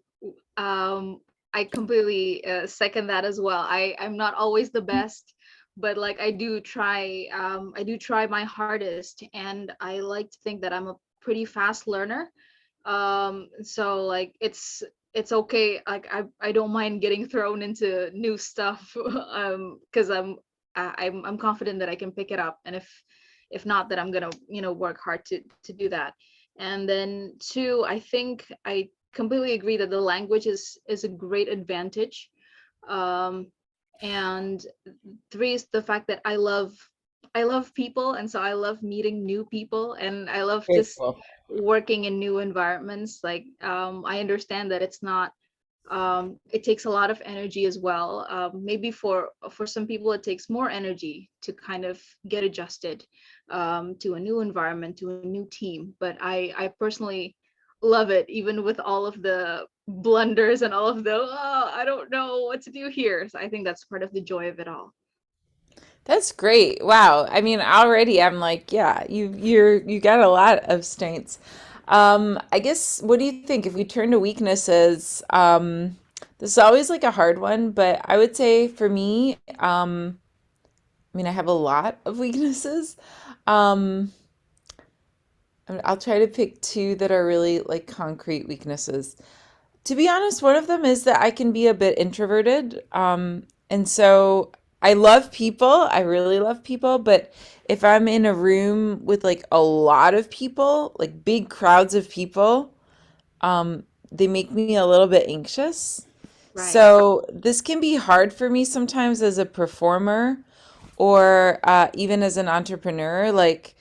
I completely second that as well. I'm not always the best, but I do try. I do try my hardest, and I like to think that I'm a pretty fast learner. So like it's okay. Like I don't mind getting thrown into new stuff, because I'm confident that I can pick it up, and if not, that I'm gonna, work hard to do that. And then two, I think I completely agree that the language is a great advantage. Um, and three is the fact that I love people, and so I love meeting new people, and I love Very just cool. working in new environments. Like, I understand that it's not it takes a lot of energy as well. Maybe for some people it takes more energy to kind of get adjusted to a new environment, to a new team, but I personally love it, even with all of the blunders and all of the, oh, I don't know what to do here. So I think that's part of the joy of it all. That's great. Wow. I mean, already I'm like, yeah, you got a lot of strengths. I guess what do you think if we turn to weaknesses? This is always like a hard one, but I would say for me, I mean, I have a lot of weaknesses. Um, I'll try to pick two that are really like concrete weaknesses. To be honest, one of them is that I can be a bit introverted. And so I love people. I really love people. But if I'm in a room with like a lot of people, like big crowds of people, they make me a little bit anxious. Right. So this can be hard for me sometimes as a performer or even as an entrepreneur. Like,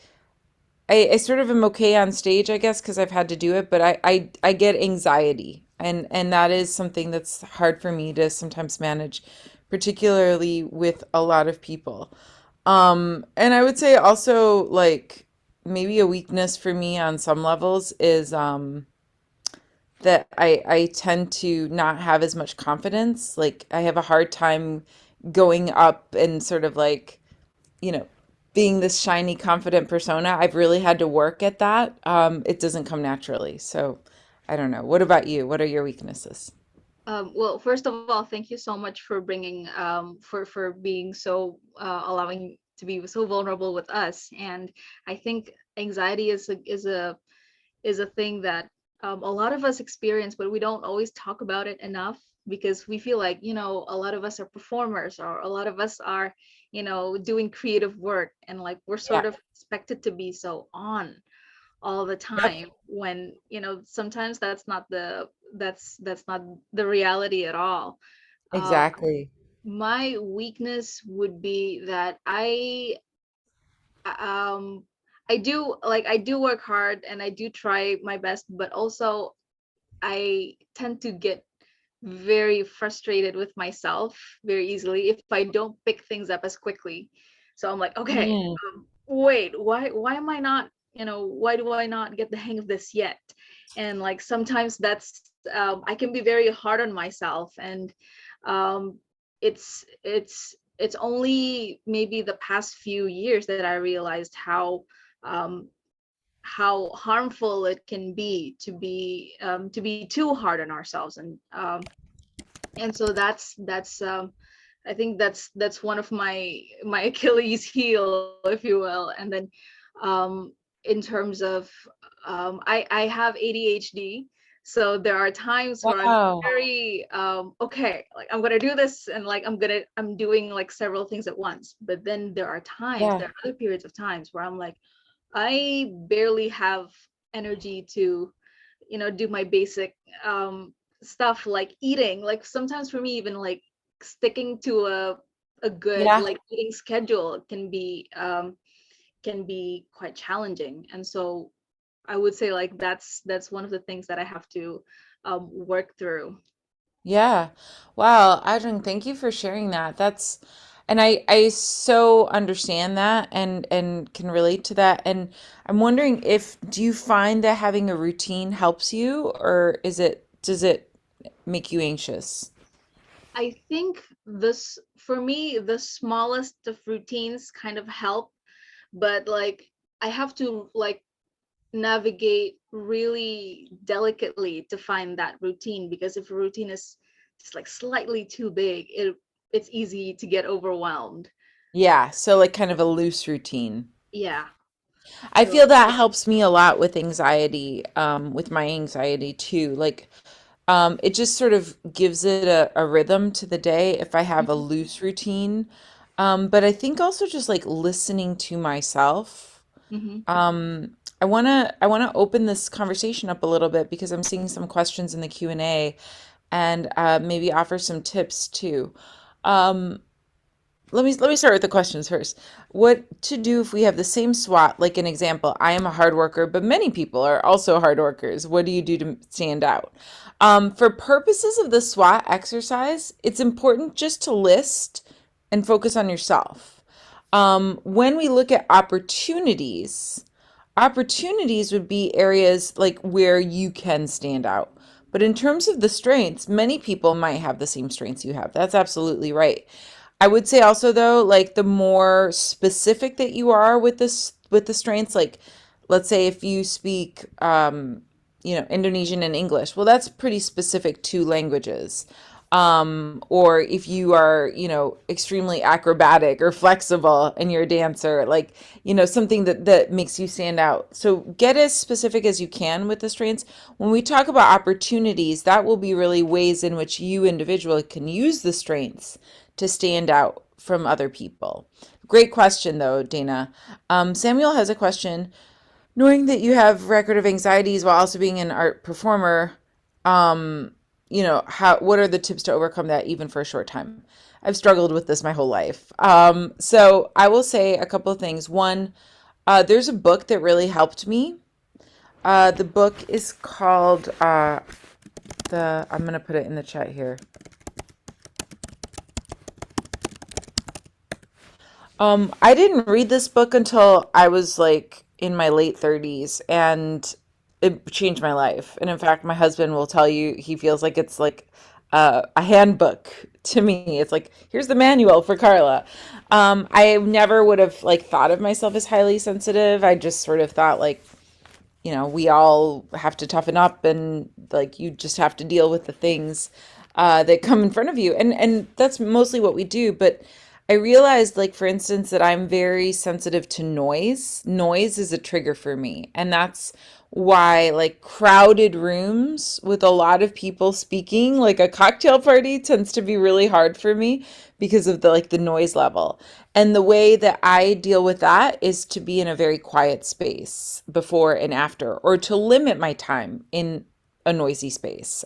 I sort of am okay on stage, I guess, because I've had to do it, but I get anxiety, and that is something that's hard for me to sometimes manage, particularly with a lot of people. And I would say also like maybe a weakness for me on some levels is that I tend to not have as much confidence. Like I have a hard time going up and sort of like, you know, being this shiny, confident persona. I've really had to work at that. It doesn't come naturally. So I don't know. What about you? What are your weaknesses? Well, first of all, thank you so much for bringing for being so allowing to be so vulnerable with us. And I think anxiety is a thing that a lot of us experience, but we don't always talk about it enough, because we feel like, a lot of us are performers, or a lot of us are, doing creative work, and like we're Yeah. sort of expected to be so on all the Yep. time, when sometimes that's not the reality at all. um Exactly. my weakness would be that um I do work hard, and I do try my best, but also I tend to get very frustrated with myself very easily if I don't pick things up as quickly. So I'm like, okay, Mm, wait, why am I not, why do I not get the hang of this yet? And like sometimes I can be very hard on myself, and um it's only maybe the past few years that I realized um how harmful it can be to be too hard on ourselves. And so that's I think that's one of my Achilles heel, if you will. And then um in terms of I have ADHD, so there are times where I'm wow. very okay, like I'm gonna do this, and like I'm doing like several things at once. But then Yeah. there are other periods of times where I'm like, I barely have energy to, do my basic stuff, like eating. Like sometimes for me, even like sticking to a good Yeah. like eating schedule can be quite challenging. And so I would say like that's one of the things that I have to work through. Yeah. Wow, Adrian, thank you for sharing that. And I so understand that and can relate to that. And I'm wondering if do you find that having a routine helps you or does it make you anxious? I think this, for me, the smallest of routines kind of help, but like I have to like navigate really delicately to find that routine, because if a routine is just like slightly too big, it's easy to get overwhelmed. Yeah, so like kind of a loose routine. Yeah. I So feel that helps me a lot with my anxiety too. Like, it just sort of gives it a rhythm to the day if I have a mhm, loose routine. But I think also just like listening to myself. mhm. I wanna open this conversation up a little bit because I'm seeing some questions in the Q&A, and maybe offer some tips too. Um, let me start with the questions first. What to do if we have the same SWOT? Like an example, I am a hard worker, but many people are also hard workers. What do you do to stand out? For purposes of the SWOT exercise, it's important just to list and focus on yourself. When we look at opportunities would be areas like where you can stand out. But in terms of the strengths, many people might have the same strengths you have. That's absolutely right. I would say also though, like the more specific that you are with the strengths, like let's say if you speak Indonesian and English, well that's pretty specific to languages. Or if you are, extremely acrobatic or flexible and you're a dancer, like, something that makes you stand out. So get as specific as you can with the strengths. When we talk about opportunities, that will be really ways in which you individually can use the strengths to stand out from other people. Great question, though, Dana. Samuel has a question. Knowing that you have record of anxieties while also being an art performer, um, what are the tips to overcome that even for a short time? I've struggled with this my whole life. So I will say a couple of things. One, there's a book that really helped me. The book is called I'm gonna put it in the chat here. I didn't read this book until I was like in my late 30s, and it changed my life. And in fact, my husband will tell you he feels like it's like a handbook to me. It's like, here's the manual for Carla. I never would have like thought of myself as highly sensitive. I just sort of thought like, we all have to toughen up and like you just have to deal with the things that come in front of you. And that's mostly what we do. But I realized, like, for instance, that I'm very sensitive to noise. Noise is a trigger for me. And that's why, like, crowded rooms with a lot of people speaking, like a cocktail party, tends to be really hard for me because of the noise level. And the way that I deal with that is to be in a very quiet space before and after, or to limit my time in a noisy space.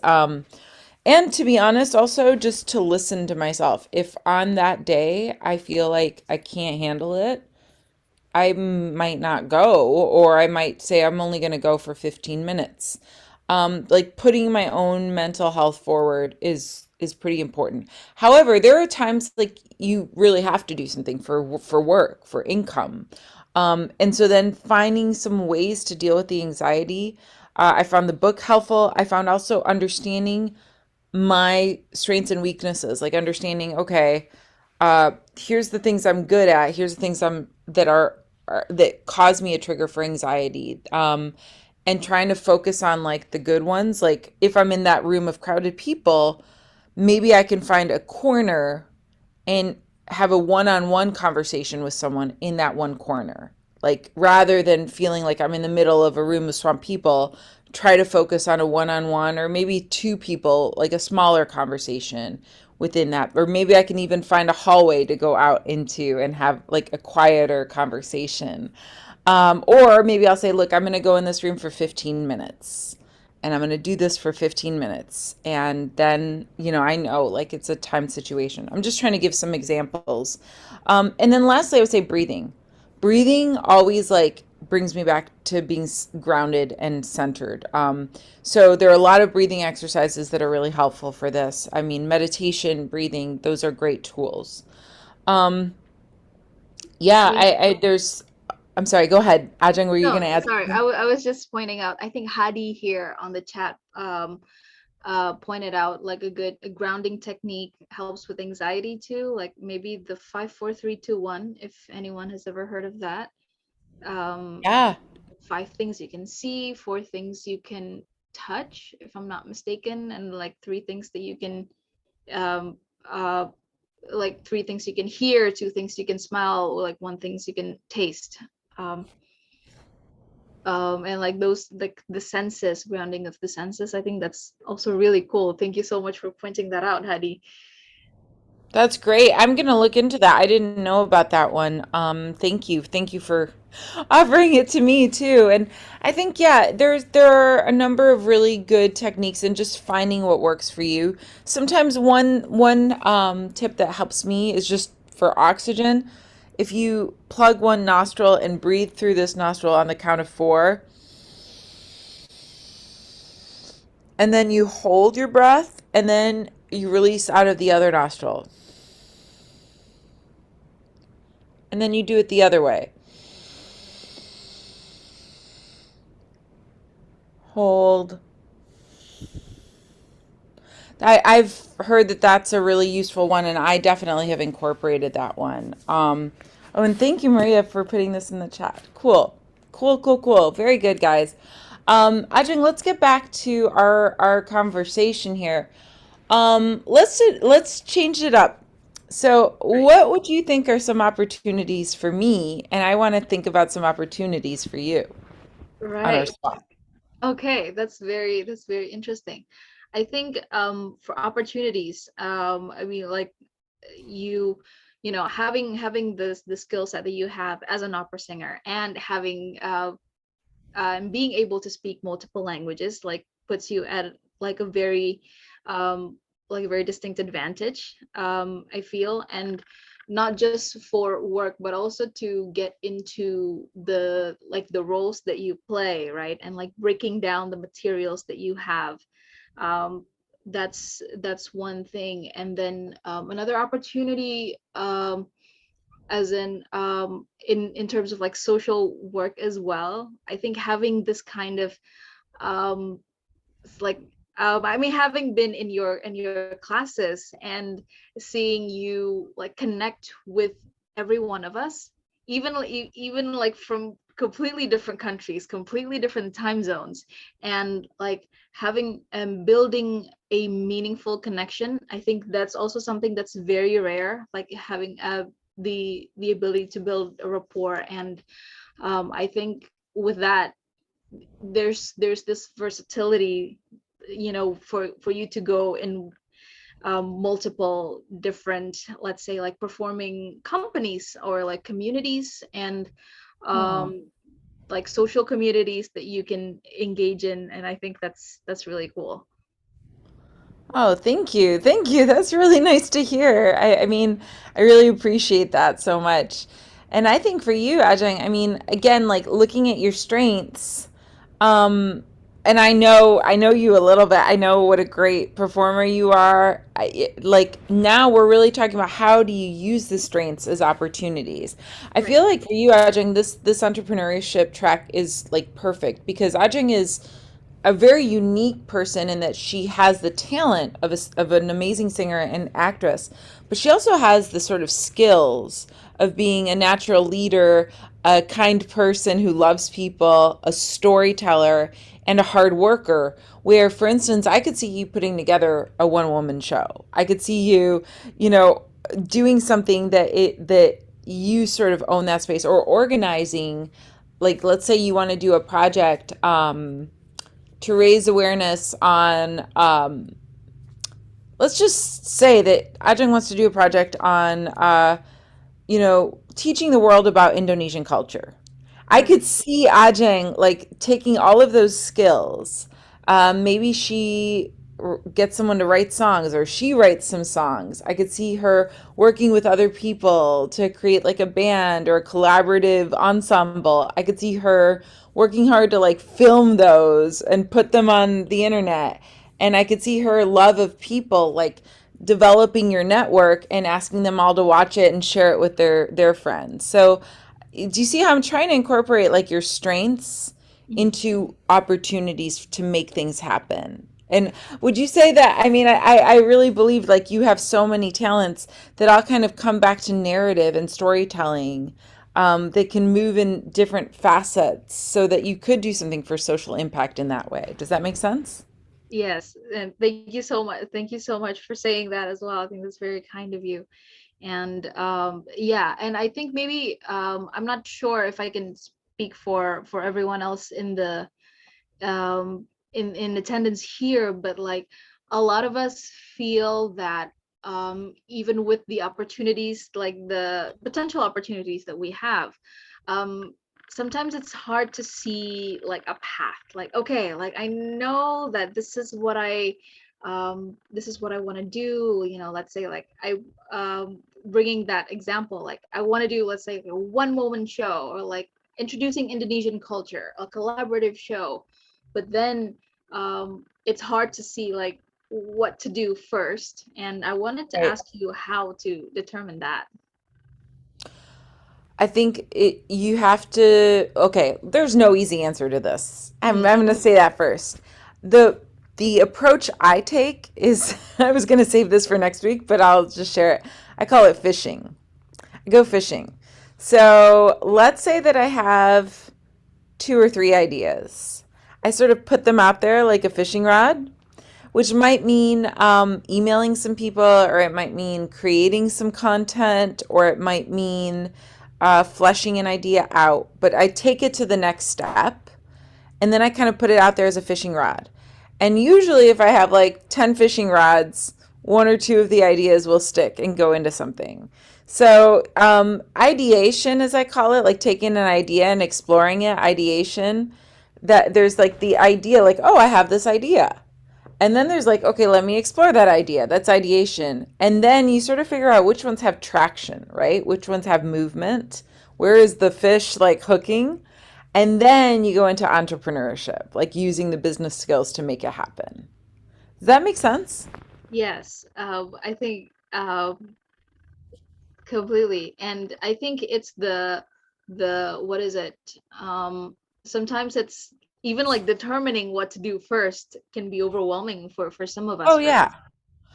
And to be honest, also just to listen to myself. If on that day I feel like I can't handle it, I might not go, or I might say I'm only going to go for 15 minutes. Like putting my own mental health forward is pretty important. However, there are times like you really have to do something for work, for income. And so then finding some ways to deal with the anxiety. I found the book helpful. I found also understanding my strengths and weaknesses, like understanding, okay, here's the things I'm good at, here's the things that cause me a trigger for anxiety. And trying to focus on like the good ones. Like if I'm in that room of crowded people, maybe I can find a corner and have a one-on-one conversation with someone in that one corner. Like rather than feeling like I'm in the middle of a room of swamp people, try to focus on a one-on-one or maybe two people, like a smaller conversation within that. Or maybe I can even find a hallway to go out into and have like a quieter conversation. Or maybe I'll say, look, I'm going to go in this room for 15 minutes and I'm going to do this for 15 minutes. And then, I know like it's a time situation. I'm just trying to give some examples. And then lastly, I would say breathing. Breathing always like brings me back to being grounded and centered. So there are a lot of breathing exercises that are really helpful for this. I mean, meditation, breathing, those are great tools. Um, yeah, We I'm sorry, go ahead. Ajahn, were you going No, to add sorry. something? I was just pointing out. I think Hadi here on the chat pointed out like a grounding technique helps with anxiety too. Like maybe the 5 4 3 2 1. If anyone has ever heard of that. Um, Yeah. 5 things you can see, 4 things you can touch, if I'm not mistaken, and like 3 things that you can um uh like 3 things you can hear, 2 things you can smell, or like 1 things you can taste. Um, and like those, like the senses, grounding of the senses. I think that's also really cool. Thank you so much for pointing that out, Hadi. That's great. I'm gonna look into that. I didn't know about that one. Thank you. Thank you for offering it to me too. And I think, yeah, there are a number of really good techniques in just finding what works for you. Sometimes one tip that helps me is just for oxygen. If you plug one nostril and breathe through this nostril on the count of four, and then you hold your breath, and then you release out of the other nostril. And then you do it the other way. Hold. I've heard that that's a really useful one, and I definitely have incorporated that one. Oh, and thank you, Maria, for putting this in the chat. Cool. Cool, cool, cool. Very good, guys. Ajeng, let's get back to our conversation here. Let's change it up. So, what would you think are some opportunities for me? And I want to think about some opportunities for you on our Right. spot. Okay, that's very interesting. I think for opportunities, I mean, like you you know, having the skill set that you have as an opera singer, and having being able to speak multiple languages, like puts you at like a very um like a very distinct advantage, I feel. And not just for work, but also to get into the like the roles that you play, right? And like breaking down the materials that you have. um that's one thing. And then another opportunity, as in terms of like social work as well, I think having this kind of um like I mean, having been in your classes and seeing you like connect with every one of us, even like from completely different countries, completely different time zones, and like having building a meaningful connection. I think that's also something that's very rare, like having the ability to build a rapport. And I think with that, there's this versatility, you know, for you to go in multiple different, let's say, like performing companies or like communities, and Oh. um like social communities that you can engage in. And I think that's really cool. Oh, thank you. Thank you. That's really nice to hear. I mean, I really appreciate that so much. And I think for you, Ajay, I mean, again, like looking at your strengths, um, and I know you a little bit. I know what a great performer you are. Like now we're really talking about how do you use the strengths as opportunities. I Right. feel like for you, Ajay, this entrepreneurship track is like perfect because Ajay is a very unique person in that she has the talent of an amazing singer and actress, but she also has the sort of skills of being a natural leader, a kind person who loves people, a storyteller, and a hard worker. Where, for instance, I could see you putting together a one woman show. I could see you, you know, doing something that you sort of own that space or organizing. Like, let's say you want to do a project. To raise awareness on let's just say that Ajeng wants to do a project on teaching the world about Indonesian culture. I could Right. see Ajeng like taking all of those skills. Maybe she gets someone to write songs or she writes some songs. I could see her working with other people to create like a band or a collaborative ensemble. I could see her working hard to like film those and put them on the internet. And I could see her love of people like developing your network and asking them all to watch it and share it with their friends. So do you see how I'm trying to incorporate like your strengths Mhm. into opportunities to make things happen? And would you say that, I mean, I really believe like you have so many talents that all kind of come back to narrative and storytelling that can move in different facets so that you could do something for social impact in that way. Does that make sense? Yes, and thank you so much. Thank you so much for saying that as well. I think that's very kind of you. And yeah, and I think maybe I'm not sure if I can speak for everyone else in the in attendance here, but like a lot of us feel that even with the opportunities, like the potential opportunities that we have, um, sometimes it's hard to see like a path. Like, okay, like I know that this is what I want to do. You know, let's say like bringing that example, like I want to do, let's say, a one woman show, or like introducing Indonesian culture, a collaborative show. But then it's hard to see like what to do first. And I wanted to Right. ask you how to determine that. I think you have to, okay, there's no easy answer to this. I'm Mm, going to say that first. The the approach I take is I was going to save this for next week, but I'll just share it. I call it fishing. I go fishing. So let's say that I have two or three ideas. I sort of put them out there like a fishing rod, which might mean emailing some people, or it might mean creating some content, or it might mean fleshing an idea out. But I take it to the next step, and then I kind of put it out there as a fishing rod. And usually, if I have like 10 fishing rods, one or two of the ideas will stick and go into something. So, ideation, as I call it, like taking an idea and exploring it, ideation, that there's like the idea, like, oh, I have this idea. And then there's like, okay, let me explore that idea. That's ideation. And then you sort of figure out which ones have traction, right? Which ones have movement? Where is the fish like hooking? And then you go into entrepreneurship, like using the business skills to make it happen. Does that make sense? yes, I think completely. And I think it's the what is it? Sometimes it's even like determining what to do first can be overwhelming for some of Oh, us, right? yeah.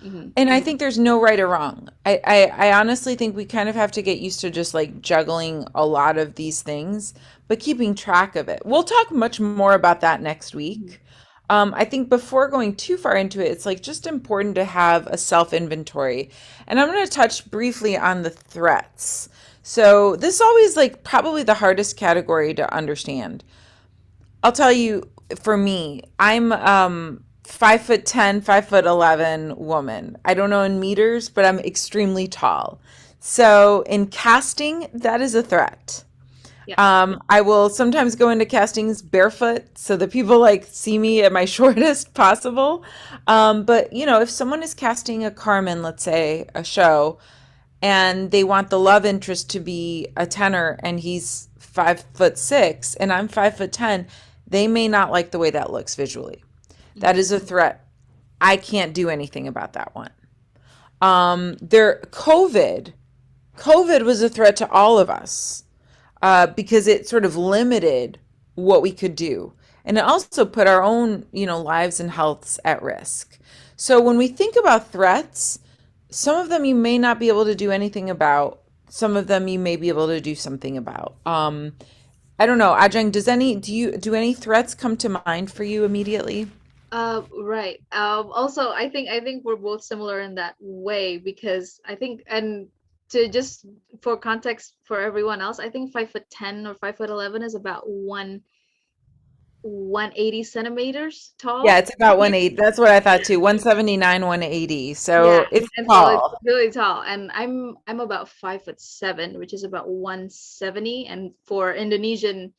Hmm. And I think there's no right or wrong. I honestly think we kind of have to get used to just like juggling a lot of these things, but keeping track of it. We'll talk much more about that next week. I think before going too far into it, it's like just important to have a self inventory. And I'm going to touch briefly on the threats. So, this is always like probably the hardest category to understand. I'll tell you, for me, I'm 5'10", 5'11" woman. I don't know in meters, but I'm extremely tall. So in casting, that is a threat. Yeah. I will sometimes go into castings barefoot so that people like see me at my shortest possible. But you know, if someone is casting a Carmen, let's say a show, and they want the love interest to be a tenor and he's 5'6" and I'm 5'10", they may not like the way that looks visually. That is a threat. I can't do anything about that one. There, COVID was a threat to all of us because it sort of limited what we could do, and it also put our own, you know, lives and healths at risk. So when we think about threats, some of them you may not be able to do anything about. Some of them you may be able to do something about. I don't know, Ajeng, do any threats come to mind for you immediately? Right. Also, I think we're both similar in that way, because I think, and to just for context for everyone else, I think 5'10" or 5'11" is about 180 centimeters Yeah, tall. it's about 180. That's what I thought too. 179, 180. Yeah, So it's and so it's tall. really tall. And I'm about 5'7", which is about 170. And for Indonesian,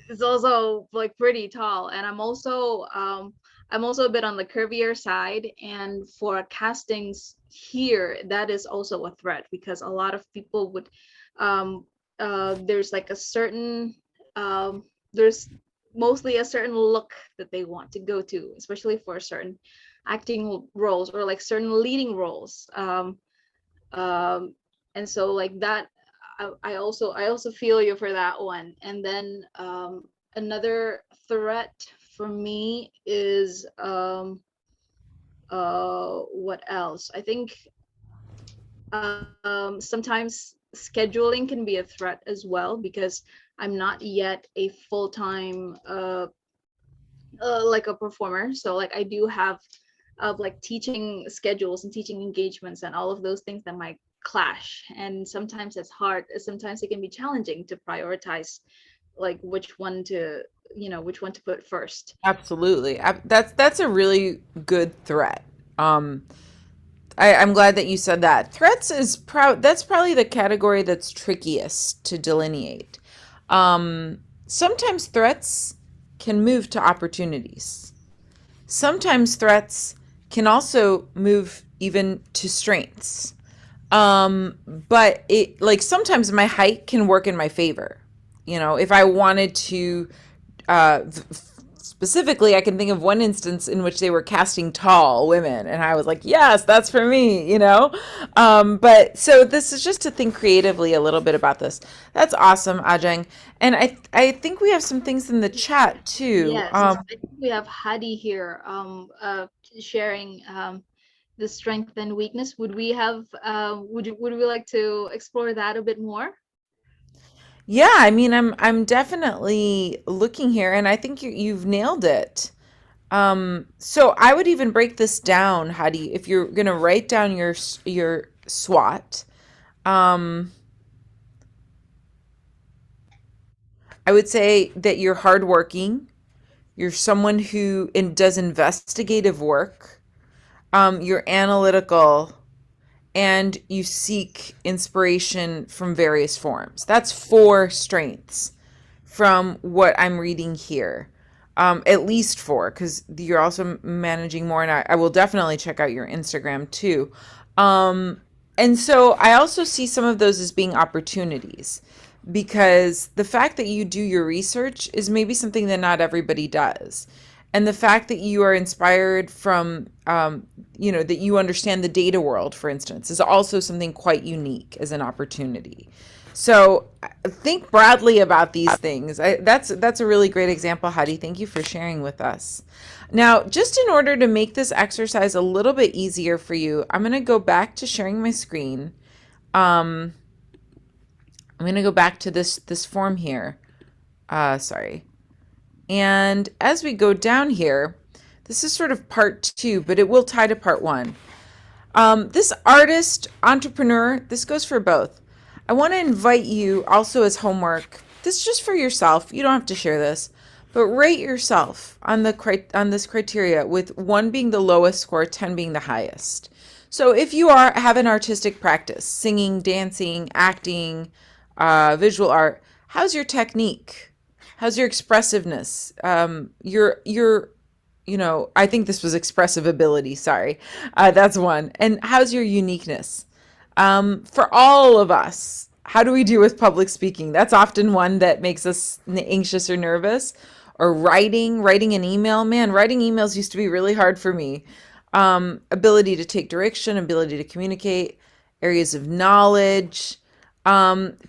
it's also like pretty tall. And I'm also a bit on the curvier side. And for castings here, that is also a threat, because a lot of people would um there's like a certain there's mostly a certain look that they want to go to, especially for certain acting roles or like certain leading roles. Um and so like that, I also feel you for that one. And then another threat for me is what else? I think sometimes scheduling can be a threat as well, because I'm not yet a full-time like a performer. So like I do have of like teaching schedules and teaching engagements and all of those things that might clash. And sometimes it's hard, sometimes it can be challenging to prioritize like which one to, which one to put first. Absolutely. That's a really good threat. Um, I'm glad that you said that. Threats is that's probably the category that's trickiest to delineate. Sometimes threats can move to opportunities. Sometimes threats can also move even to strengths. But it like sometimes my height can work in my favor. If I wanted to uh, specifically, I can think of one instance in which they were casting tall women, and I was like, yes, that's for me. But so this is just to think creatively a little bit about this. That's awesome, Ajeng. And I think we have some things in the chat too. Yes, I think we have Hadi here, sharing the strength and weakness. Would we have would we like to explore that a bit more? Yeah, I mean, I'm definitely looking here, and I think you've nailed it. So I would even break this down, Hadi, if you're gonna write down your SWOT. Um, I would say that you're hardworking. You're someone who does investigative work. You're analytical, and you seek inspiration from various forms. That's four strengths from what I'm reading here. At least four, because you're also managing more, and I will definitely check out your Instagram too. And so I also see some of those as being opportunities, because the fact that you do your research is maybe something that not everybody does. And the fact that you are inspired from, that you understand the data world, for instance, is also something quite unique as an opportunity. So think broadly about these things. That's a really great example, Hadi. Thank you for sharing with us. Now, just in order to make this exercise a little bit easier for you, I'm going to go back to sharing my screen. I'm going to go back to this form here. Sorry. And as we go down here, this is sort of part 2, but it will tie to part 1. This artist, entrepreneur, this goes for both. I want to invite you also as homework. This is just for yourself. You don't have to share this, but rate yourself on this criteria, with 1 being the lowest score, 10 being the highest. So if you have an artistic practice, singing, dancing, acting, visual art, how's your technique? How's your expressiveness? I think this was expressive ability. Sorry. That's 1. And how's your uniqueness? For all of us, how do we do with public speaking? That's often one that makes us anxious or nervous. Or writing an email. Man, writing emails used to be really hard for me. Ability to take direction, ability to communicate, areas of knowledge.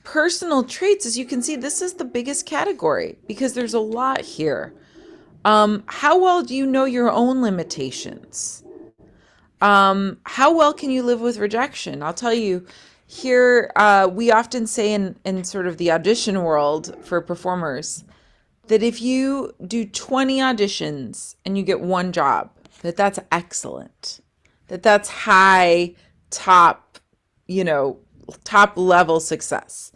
Personal traits, as you can see, this is the biggest category because there's a lot here. How well do you know your own limitations? How well can you live with rejection? I'll tell you, here we often say in sort of the audition world for performers that if you do 20 auditions and you get 1 job, that's excellent. That's high, top, top level success.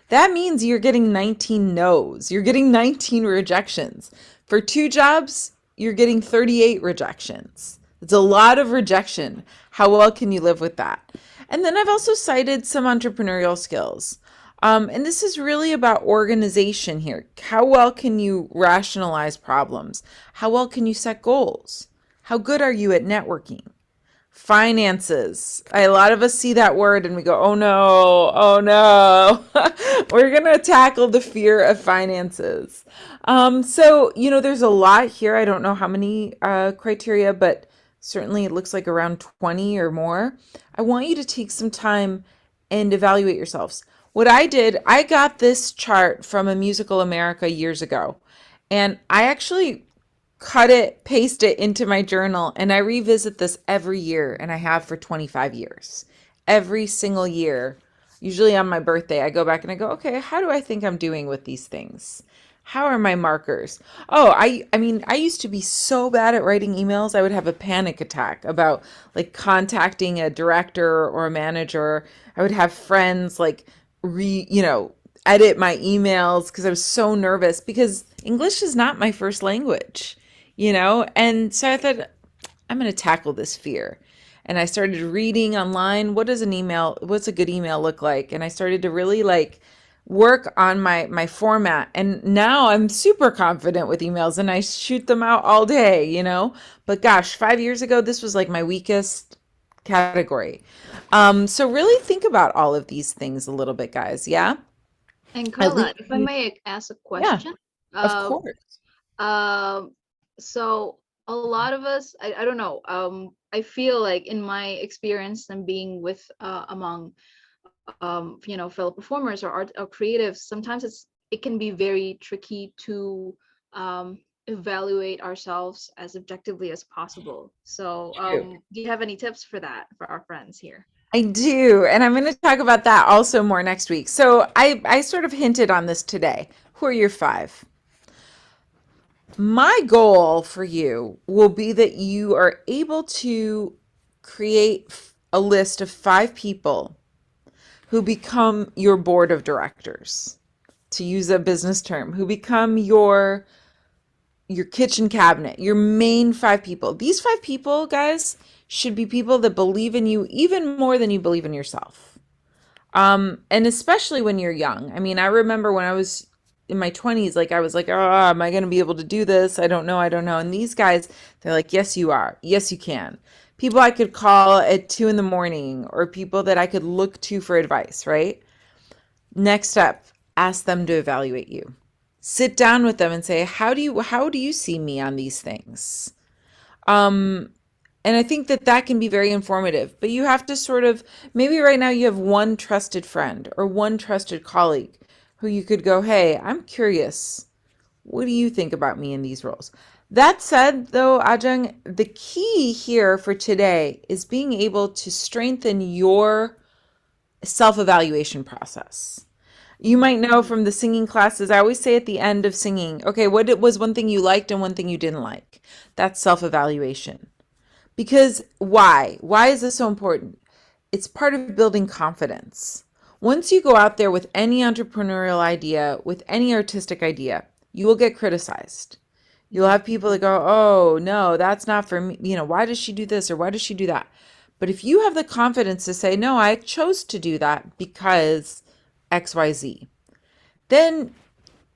That means you're getting 19 no's. You're getting 19 rejections. For 2 jobs, you're getting 38 rejections. It's a lot of rejection. How well can you live with that? And then I've also cited some entrepreneurial skills. And this is really about organization here. How well can you rationalize problems? How well can you set goals? How good are you at networking? Finances. A lot of us see that word and we go, oh no, oh no. We're going to tackle the fear of finances. So, there's a lot here. I don't know how many criteria, but certainly it looks like around 20 or more. I want you to take some time and evaluate yourselves. What I did, I got this chart from a Musical America years ago, and I actually cut it, paste it into my journal, and I revisit this every year, and I have for 25 years. Every single year, usually on my birthday, I go back and I go, okay, how do I think I'm doing with these things? How are my markers? Oh, I mean, I used to be so bad at writing emails, I would have a panic attack about like contacting a director or a manager. I would have friends like edit my emails because I was so nervous because English is not my first language, you know? And so I thought, I'm going to tackle this fear. And I started reading online, what's a good email look like? And I started to really like work on my format. And now I'm super confident with emails and I shoot them out all day, you know? But gosh, 5 years ago, this was like my weakest category. So really think about all of these things a little bit, guys. Yeah. And At Carla, least, if I may ask a yeah, question. of Um, course. um, so a lot of us, I don't know, I feel like in my experience and being with among fellow performers or art or creatives, sometimes it can be very tricky to evaluate ourselves as objectively as possible. So True. do you have any tips for that for our friends here? I do. And I'm going to talk about that also more next week. So I sort of hinted on this today. Who are your five? My goal for you will be that you are able to create a list of 5 people who become your board of directors, to use a business term, who become your kitchen cabinet, your main 5 people. These 5 people, guys, should be people that believe in you even more than you believe in yourself. And especially when you're young. I mean, I remember when I was in my 20s, like I was like, oh, am I going to be able to do this? I don't know. I don't know. And these guys, they're like, yes, you are. Yes, you can. People I could call at 2 in the morning or people that I could look to for advice, right? Next step, ask them to evaluate you. Sit down with them and say, how do you see me on these things? Um, and I think that that can be very informative, but you have to sort of, maybe right now you have one trusted friend or one trusted colleague who you could go, hey, I'm curious. What do you think about me in these roles? That said, though, Ajeng, the key here for today is being able to strengthen your self-evaluation process. You might know from the singing classes, I always say at the end of singing, okay, what it was one thing you liked and one thing you didn't like. That's self-evaluation. Because why? Why is this so important? It's part of building confidence. Once you go out there with any entrepreneurial idea, with any artistic idea, you will get criticized. You'll have people that go, oh, no, that's not for me. You know, why does she do this or why does she do that? But if you have the confidence to say, no, I chose to do that because XYZ, then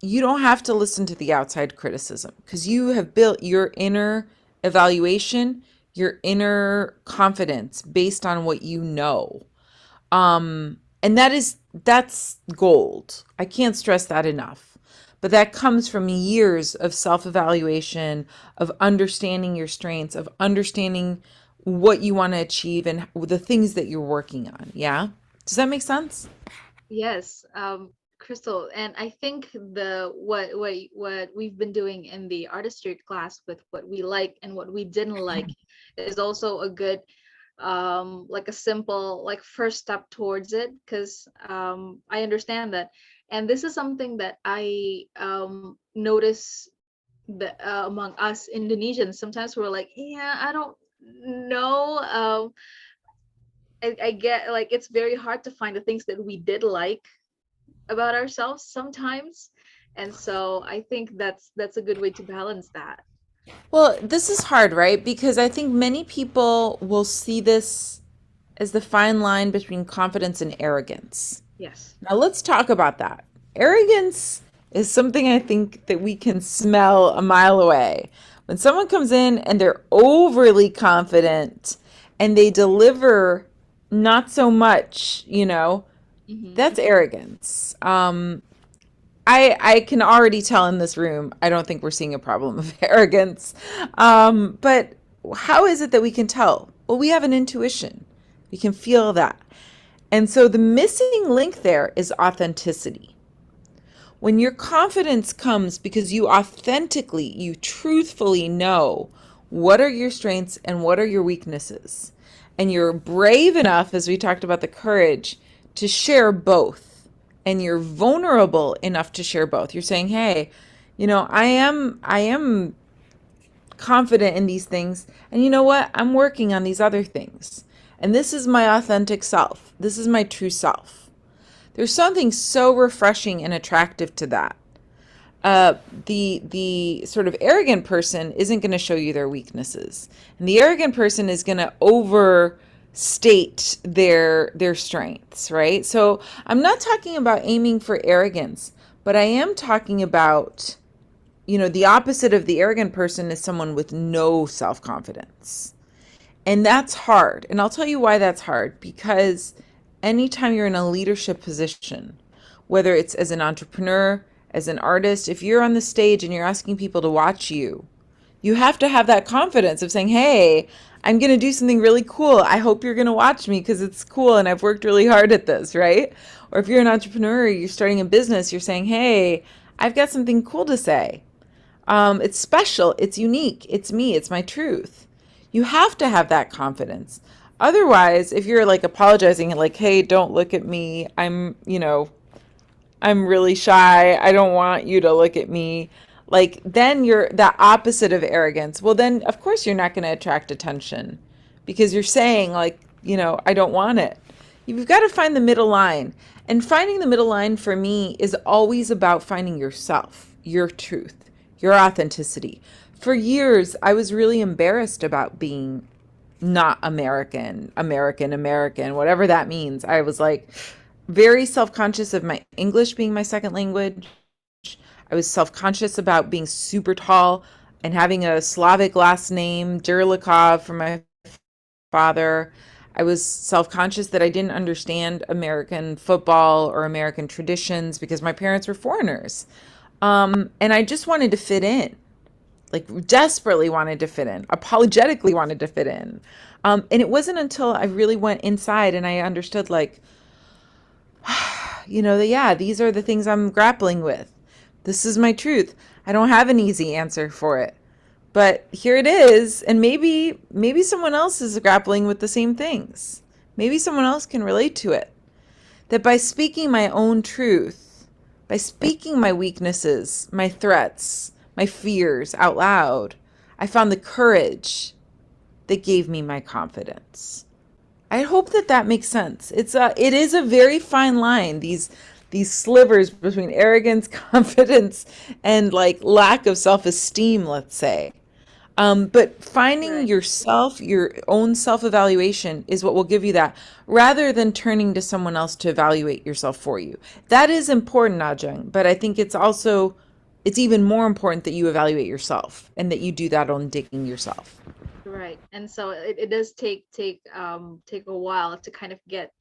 you don't have to listen to the outside criticism because you have built your inner evaluation, your inner confidence based on what you know. And that's gold. I can't stress that enough. But that comes from years of self-evaluation, of understanding your strengths, of understanding what you want to achieve and the things that you're working on. Yeah? Does that make sense? Yes, Crystal, and I think the what we've been doing in the artistry class with what we like and what we didn't like is also a good like a simple like first step towards it, because I understand that. And this is something that I notice that among us Indonesians, sometimes we're like, yeah, I don't know. I get like it's very hard to find the things that we did like about ourselves sometimes. And so I think that's a good way to balance that. Well, this is hard, right? Because I think many people will see this as the fine line between confidence and arrogance. Yes. Now, let's talk about that. Arrogance is something I think that we can smell a mile away. When someone comes in and they're overly confident and they deliver not so much, Hmm. that's arrogance. I can already tell in this room, I don't think we're seeing a problem of arrogance. But how is it that we can tell? Well, we have an intuition. We can feel that. And so the missing link there is authenticity. When your confidence comes because you authentically, you truthfully know what are your strengths and what are your weaknesses. And you're brave enough, as we talked about the courage, to share both. And you're vulnerable enough to share both. You're saying, hey, I am confident in these things. And you know what? I'm working on these other things. And this is my authentic self. This is my true self. There's something so refreshing and attractive to that. The sort of arrogant person isn't going to show you their weaknesses, and the arrogant person is going to overstate their strengths, right? So I'm not talking about aiming for arrogance, but I am talking about, the opposite of the arrogant person is someone with no self-confidence. And that's hard. And I'll tell you why that's hard. Because anytime you're in a leadership position, whether it's as an entrepreneur, as an artist, if you're on the stage and you're asking people to watch you, you have to have that confidence of saying, hey, I'm going to do something really cool. I hope you're going to watch me because it's cool and I've worked really hard at this, right? Or if you're an entrepreneur, you're starting a business, you're saying, hey, I've got something cool to say. It's special, it's unique, it's me, it's my truth. You have to have that confidence. Otherwise, if you're like apologizing and like, hey, don't look at me, I'm really shy, I don't want you to look at me, like then you're the opposite of arrogance. Well, then of course you're not going to attract attention because you're saying like, I don't want it. You've got to find the middle line. And finding the middle line for me is always about finding yourself, your truth, your authenticity. For years, I was really embarrassed about being not American, whatever that means. I was like very self-conscious of my English being my second language. I was self-conscious about being super tall and having a Slavic last name, Durlikov, for my father. I was self-conscious that I didn't understand American football or American traditions because my parents were foreigners. And I just wanted to fit in, like desperately wanted to fit in, apologetically wanted to fit in. And it wasn't until I really went inside and I understood like, yeah, these are the things I'm grappling with. This is my truth. I don't have an easy answer for it. But here it is, and maybe someone else is grappling with the same things. Maybe someone else can relate to it. That by speaking my own truth, by speaking my weaknesses, my threats, my fears out loud, I found the courage that gave me my confidence. I hope that makes sense. It is a very fine line, these slivers between arrogance, confidence, and like lack of self-esteem, let's say. But finding Right. yourself, your own self-evaluation is what will give you that, rather than turning to someone else to evaluate yourself for you. That is important, Ajeng, but I think it's even more important that you evaluate yourself and that you do that on digging yourself. Right. And so it does take a while to kind of get,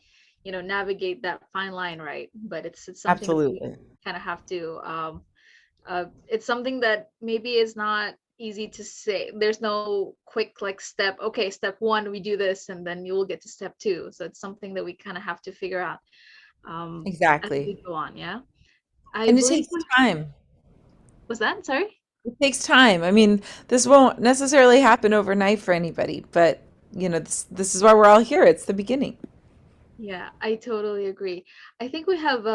navigate that fine line, right? But it's something that we Absolutely. kind of have to it's something that maybe is not easy to say. There's no quick like step, okay, step one, we do this, and then you will get to step two. So it's something that we kind of have to figure out as Exactly. we go on. Yeah. I And it believe takes time. was that, sorry? It takes time. I mean, this won't necessarily happen overnight for anybody, but this is why we're all here. It's the beginning. Yeah, I totally agree. I think we have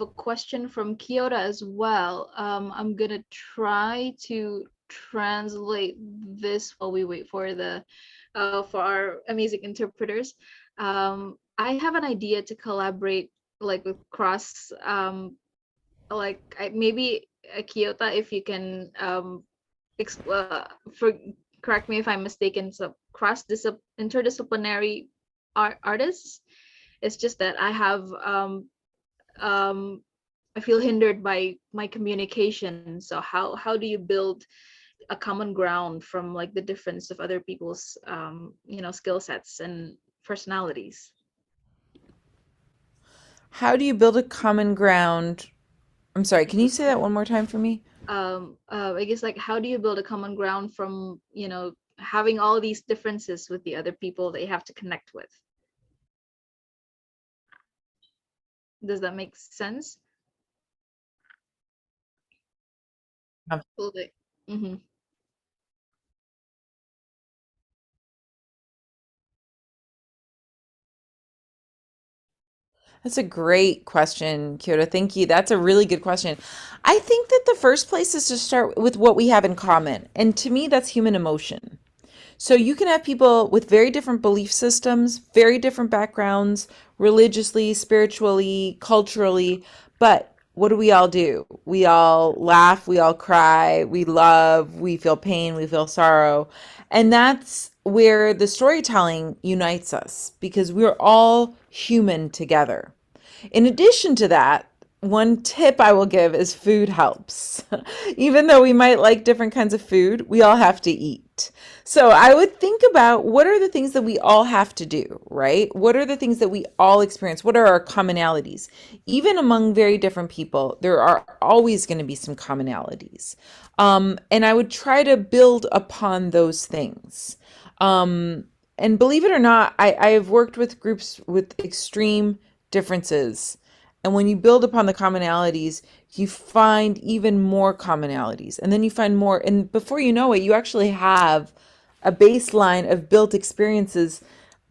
a question from Kyoto as well. I'm gonna try to translate this while we wait for our amazing interpreters. I have an idea to collaborate like with cross maybe Kyoto, if you can for correct me if I'm mistaken. So interdisciplinary artists. It's just that um I feel hindered by my communication. So how do you build a common ground from like the difference of other people's skill sets and personalities? How do you build a common ground? I'm sorry, can you say that one more time for me? I guess like how do you build a common ground from having all these differences with the other people that you have to connect with? Does that make sense? Absolutely. Mm-hmm. That's a great question, Kyoto. Thank you. That's a really good question. I think that the first place is to start with what we have in common. And to me, that's human emotion. So you can have people with very different belief systems, very different backgrounds, religiously, spiritually, culturally. But what do? We all laugh, we all cry, we love, we feel pain, we feel sorrow. And that's where the storytelling unites us because we're all human together. In addition to that, one tip I will give is food helps. Even though we might like different kinds of food, we all have to eat. So I would think about what are the things that we all have to do, right? What are the things that we all experience? What are our commonalities? Even among very different people, there are always going to be some commonalities. And I would try to build upon those things. And believe it or not, I have worked with groups with extreme differences. And when you build upon the commonalities, you find even more commonalities. And then you find more. And before you know it, you actually have a baseline of built experiences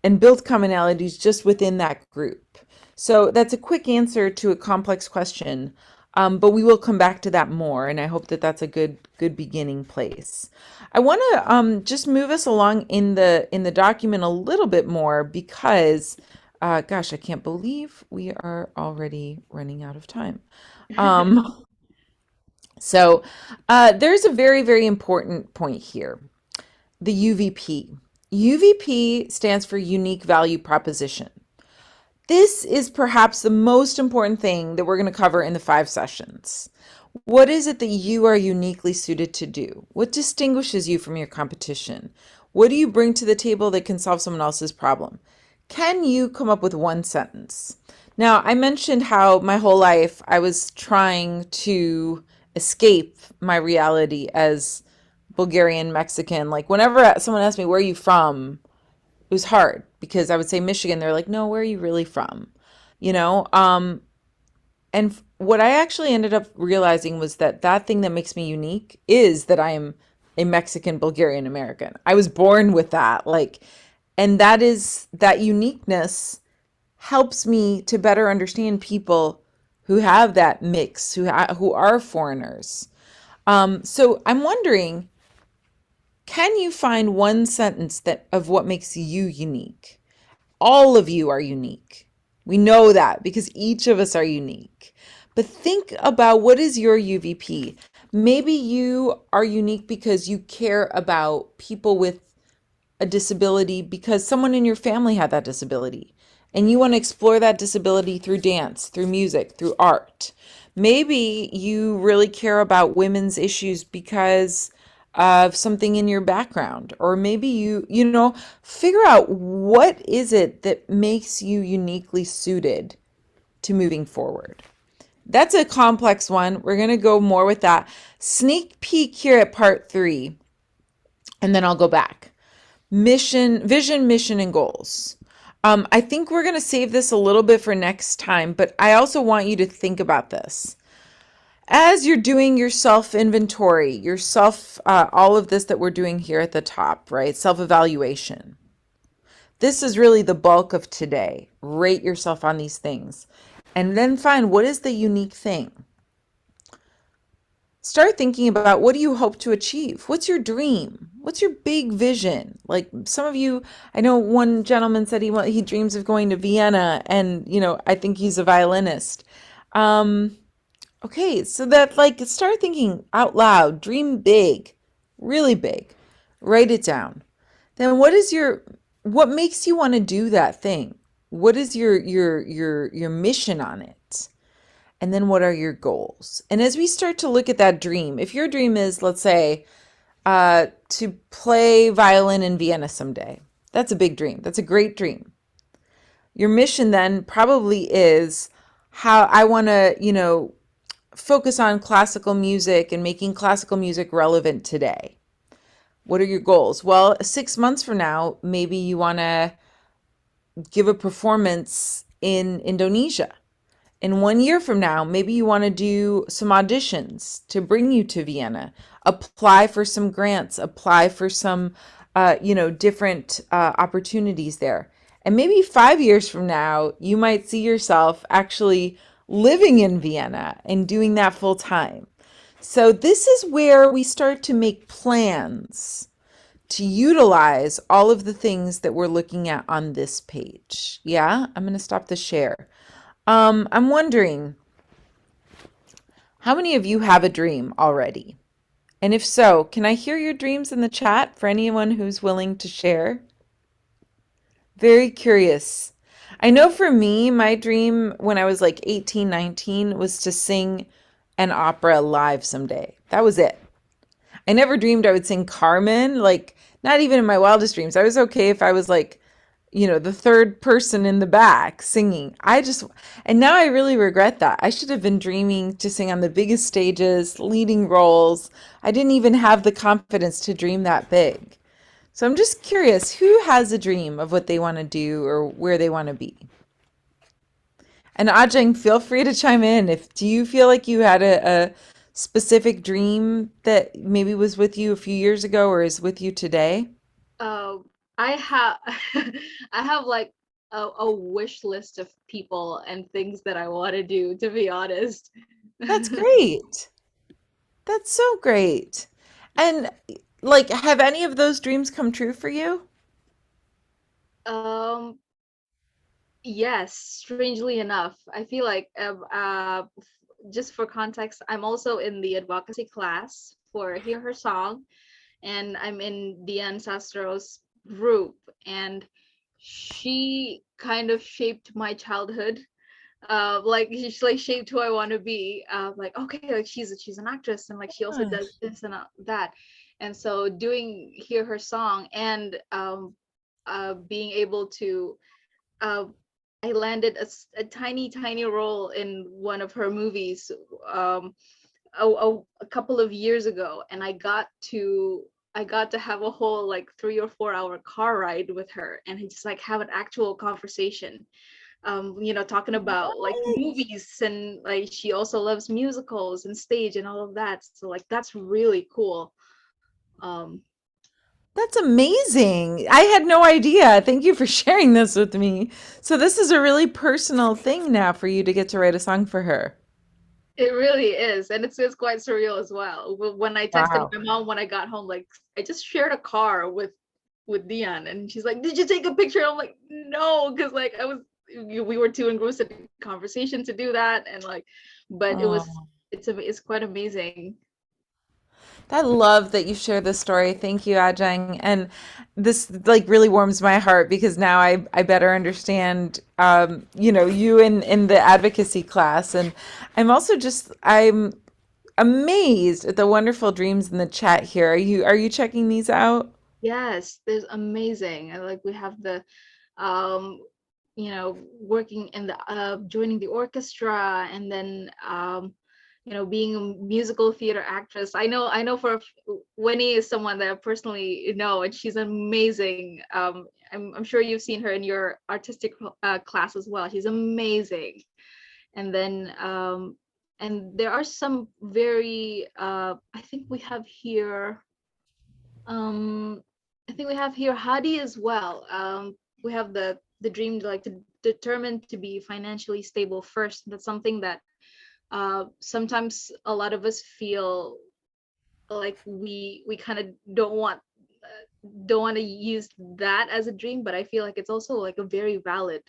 and built commonalities just within that group. So that's a quick answer to a complex question. But we will come back to that more. And I hope that that's a good beginning place. I want to just move us along in the document a little bit more because gosh, I can't believe we are already running out of time. So there's a very, very important point here. The UVP. UVP stands for Unique Value Proposition. This is perhaps the most important thing that we're going to cover in the 5 sessions. What is it that you are uniquely suited to do? What distinguishes you from your competition? What do you bring to the table that can solve someone else's problem? Can you come up with one sentence? Now, I mentioned how my whole life I was trying to escape my reality as Bulgarian Mexican. Like whenever someone asked me, where are you from? It was hard because I would say Michigan. They're like, no, where are you really from? You know? And what I actually ended up realizing was that thing that makes me unique is that I am a Mexican Bulgarian American. I was born with that. And that uniqueness helps me to better understand people who have that mix, who are foreigners. So I'm wondering, can you find one sentence of what makes you unique? All of you are unique. We know that because each of us are unique. But think about what is your UVP. Maybe you are unique because you care about people with a disability because someone in your family had that disability and you want to explore that disability through dance, through music, through art. Maybe you really care about women's issues because of something in your background, or maybe you figure out what is it that makes you uniquely suited to moving forward. That's a complex one. We're going to go more with that. Sneak peek here at part 3, and then I'll go back. Vision, mission, and goals. I think we're going to save this a little bit for next time, but I also want you to think about this. As you're doing your self-inventory, all of this that we're doing here at the top, right? Self-evaluation. This is really the bulk of today. Rate yourself on these things. And then find what is the unique thing. Start thinking about what do you hope to achieve? What's your dream? What's your big vision? Like some of you, I know one gentleman said he dreams of going to Vienna, and I think he's a violinist. Okay, so that start thinking out loud, dream big, really big. Write it down. Then what makes you want to do that thing? What is your mission on it? And then what are your goals? And as we start to look at that dream, if your dream is, let's say, to play violin in Vienna someday, that's a big dream. That's a great dream. Your mission then probably is how I want to, focus on classical music and making classical music relevant today. What are your goals? Well, 6 months from now, maybe you want to give a performance in Indonesia. In 1 year from now, maybe you want to do some auditions to bring you to Vienna, apply for some grants, apply for some, different opportunities there. And maybe 5 years from now, you might see yourself actually living in Vienna and doing that full time. So this is where we start to make plans to utilize all of the things that we're looking at on this page. Yeah, I'm going to stop the share. I'm wondering, how many of you have a dream already? And if so, can I hear your dreams in the chat for anyone who's willing to share? Very curious. I know for me, my dream when I was like 18, 19 was to sing an opera live someday. That was it. I never dreamed I would sing Carmen, like not even in my wildest dreams. I was okay if I was like, the third person in the back singing. And now I really regret that. I should have been dreaming to sing on the biggest stages, leading roles. I didn't even have the confidence to dream that big. So I'm just curious, who has a dream of what they want to do or where they want to be? And Ajeng, feel free to chime in. Do you feel like you had a specific dream that maybe was with you a few years ago or is with you today? I have I have like a wish list of people and things that I want to do, to be honest. That's great. That's so great. And like, have any of those dreams come true for you? Um, yes, strangely enough, I feel like just for context, I'm also in the advocacy class for Hear Her Song, and I'm in Dian Sastro's group, and she kind of shaped my childhood. Like she's like shaped who I want to be. Like okay, like she's an actress, and like she also does Gosh, this and that. And so doing Hear Her Song and being able to uh, I landed a tiny role in one of her movies um, a couple of years ago, and I got to have a whole like 3 or 4 hour car ride with her, and just like have an actual conversation. Talking about like what? movies, and like she also loves musicals and stage and all of that. So like that's really cool. Um, That's amazing. I had no idea. Thank you for sharing this with me. So this is a really personal thing now for you to get to write a song for her. It really is, and it's quite surreal as well. When I texted Wow. my mom when I got home, like I just shared a car with Dion, and she's like, "Did you take a picture?" I'm like, "No," because like we were too engrossed in conversation to do that, and like, but Oh. it's quite amazing. I love that you share this story. Thank you, Ajeng. And this like really warms my heart because now I better understand you in the advocacy class. And I'm amazed at the wonderful dreams in the chat here. Are you checking these out? Yes, there's amazing, and like we have the um working in the joining the orchestra, and then being a musical theater actress. I know Winnie is someone that I personally know, and she's amazing. I'm sure you've seen her in your artistic class as well. She's amazing. And then and there are some very I think we have here um Hadi as well. We have the dream like to determined to be financially stable first. That's something that sometimes a lot of us feel like we kind of don't want to use that as a dream, but I feel like it's also like a very valid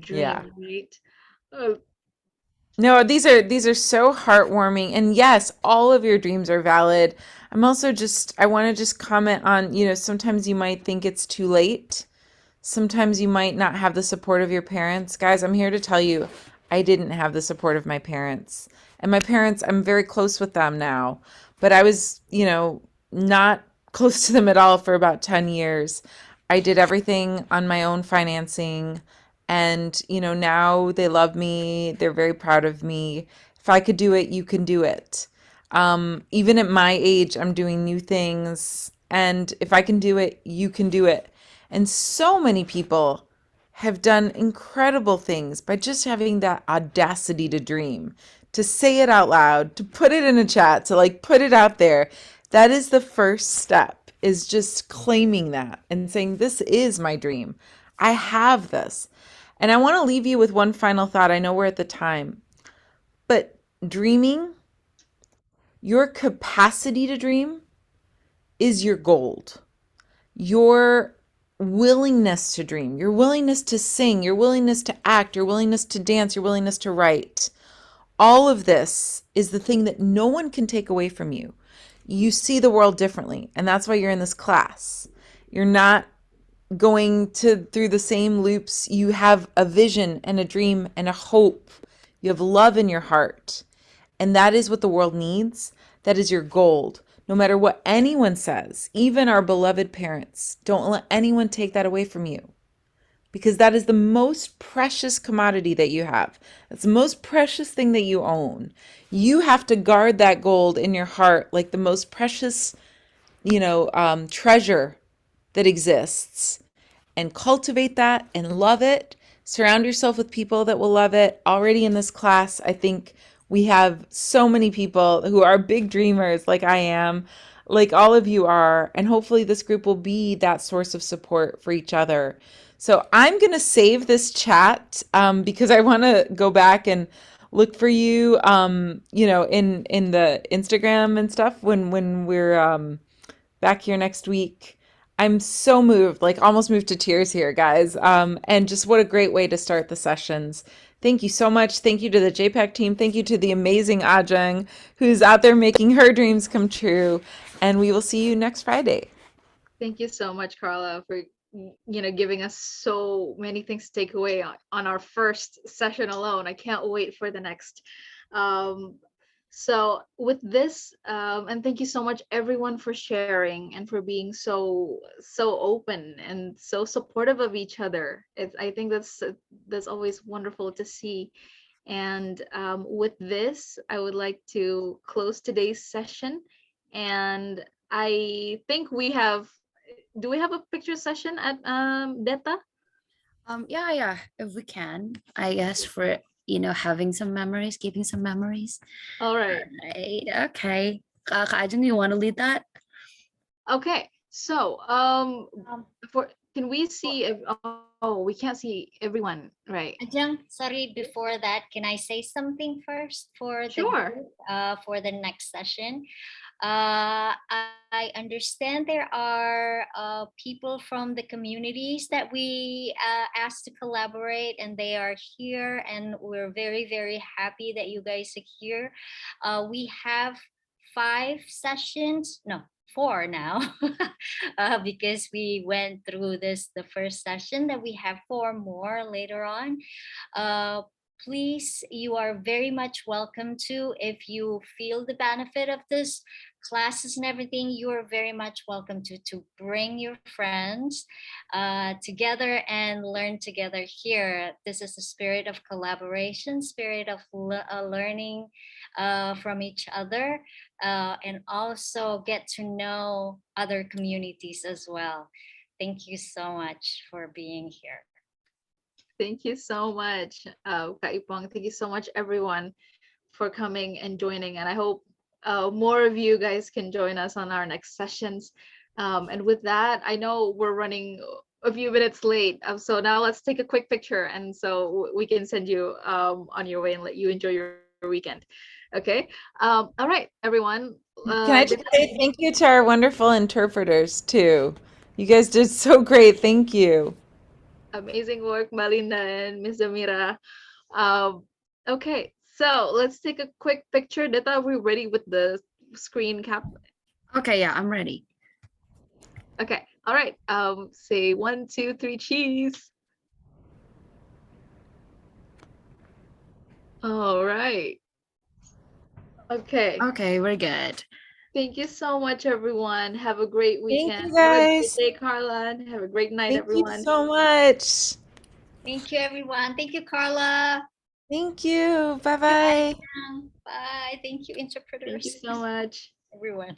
Yeah. dream, right? uh, No, these are so heartwarming. And yes, all of your dreams are valid. I want to just comment on, sometimes you might think it's too late. Sometimes you might not have the support of your parents. Guys, I'm here to tell you, I didn't have the support of my parents. And my parents, I'm very close with them now, but I was, not close to them at all for about 10 years. I did everything on my own financing. And, now they love me. They're very proud of me. If I could do it, you can do it. Even at my age, I'm doing new things. And if I can do it, you can do it. And so many people have done incredible things by just having that audacity to dream, to say it out loud, to put it in a chat, to like put it out there. That is the first step, is just claiming that and saying, this is my dream. I have this. And I want to leave you with one final thought. I know we're at the time, but dreaming, your capacity to dream is your gold. your willingness to dream, your willingness to sing, your willingness to act, your willingness to dance, your willingness to write. All of this is the thing that no one can take away from you. You see the world differently, and that's why you're in this class. You're not going to through the same loops. You have a vision and a dream and a hope. You have love in your heart. And that is what the world needs. That is your gold. No matter what anyone says, even our beloved parents, don't let anyone take that away from you. Because that is the most precious commodity that you have. It's the most precious thing that you own. You have to guard that gold in your heart like the most precious, treasure that exists, and cultivate that and love it. Surround yourself with people that will love it. Already in this class, I think we have so many people who are big dreamers, like I am, like all of you are. And hopefully, this group will be that source of support for each other. So I'm going to save this chat because I want to go back and look for you, in the Instagram and stuff when we're back here next week. I'm so moved, like almost moved to tears here, guys. And just what a great way to start the sessions. Thank you so much. Thank you to the JPAC team. Thank you to the amazing Ajeng, who's out there making her dreams come true. And we will see you next Friday. Thank you so much, Carla, for giving us so many things to take away on our first session alone. I can't wait for the next. So with this, and thank you so much everyone for sharing and for being so open and so supportive of each other. I think that's always wonderful to see. And with this, I would like to close today's session. And I think do we have a picture session at Deta? Yeah, if we can, I guess, for having some memories, keeping some memories. All right. Right, okay. Kajan, you want to lead that? Okay. So can we see if we can't see everyone, right? Ajang, sorry, before that, can I say something first for Sure. for the next session? I understand there are people from the communities that we asked to collaborate, and they are here, and we're very, very happy that you guys are here. We have 5 sessions, no, 4 now, because we went through the first session, that we have 4 more later on. Please, you are very much welcome to, if you feel the benefit of this classes and everything, you are very much welcome to bring your friends together and learn together here. This is the spirit of collaboration, spirit of learning from each other, and also get to know other communities as well. Thank you so much for being here. Thank you so much, Kaipong. Thank you so much, everyone, for coming and joining. And I hope more of you guys can join us on our next sessions. And with that, I know we're running a few minutes late. So now let's take a quick picture, and so we can send you on your way and let you enjoy your weekend. Okay. All right, everyone. Can I just say thank you to our wonderful interpreters too? You guys did so great. Thank you. Amazing work, Malinda and Miss Amira. Okay, so let's take a quick picture. Deta, are we ready with the screen cap? Okay, yeah, I'm ready. Okay, all right. Say 1, 2, 3, cheese. All right. Okay. Okay, we're good. Thank you so much, everyone. Have a great weekend. Thank you, guys. Have a great day, Carla. Have a great night, Thank everyone. you so much. Thank you, everyone. Thank you, Carla. Thank you. Bye-bye. Bye. Thank you, interpreters. Thank you so much. Everyone.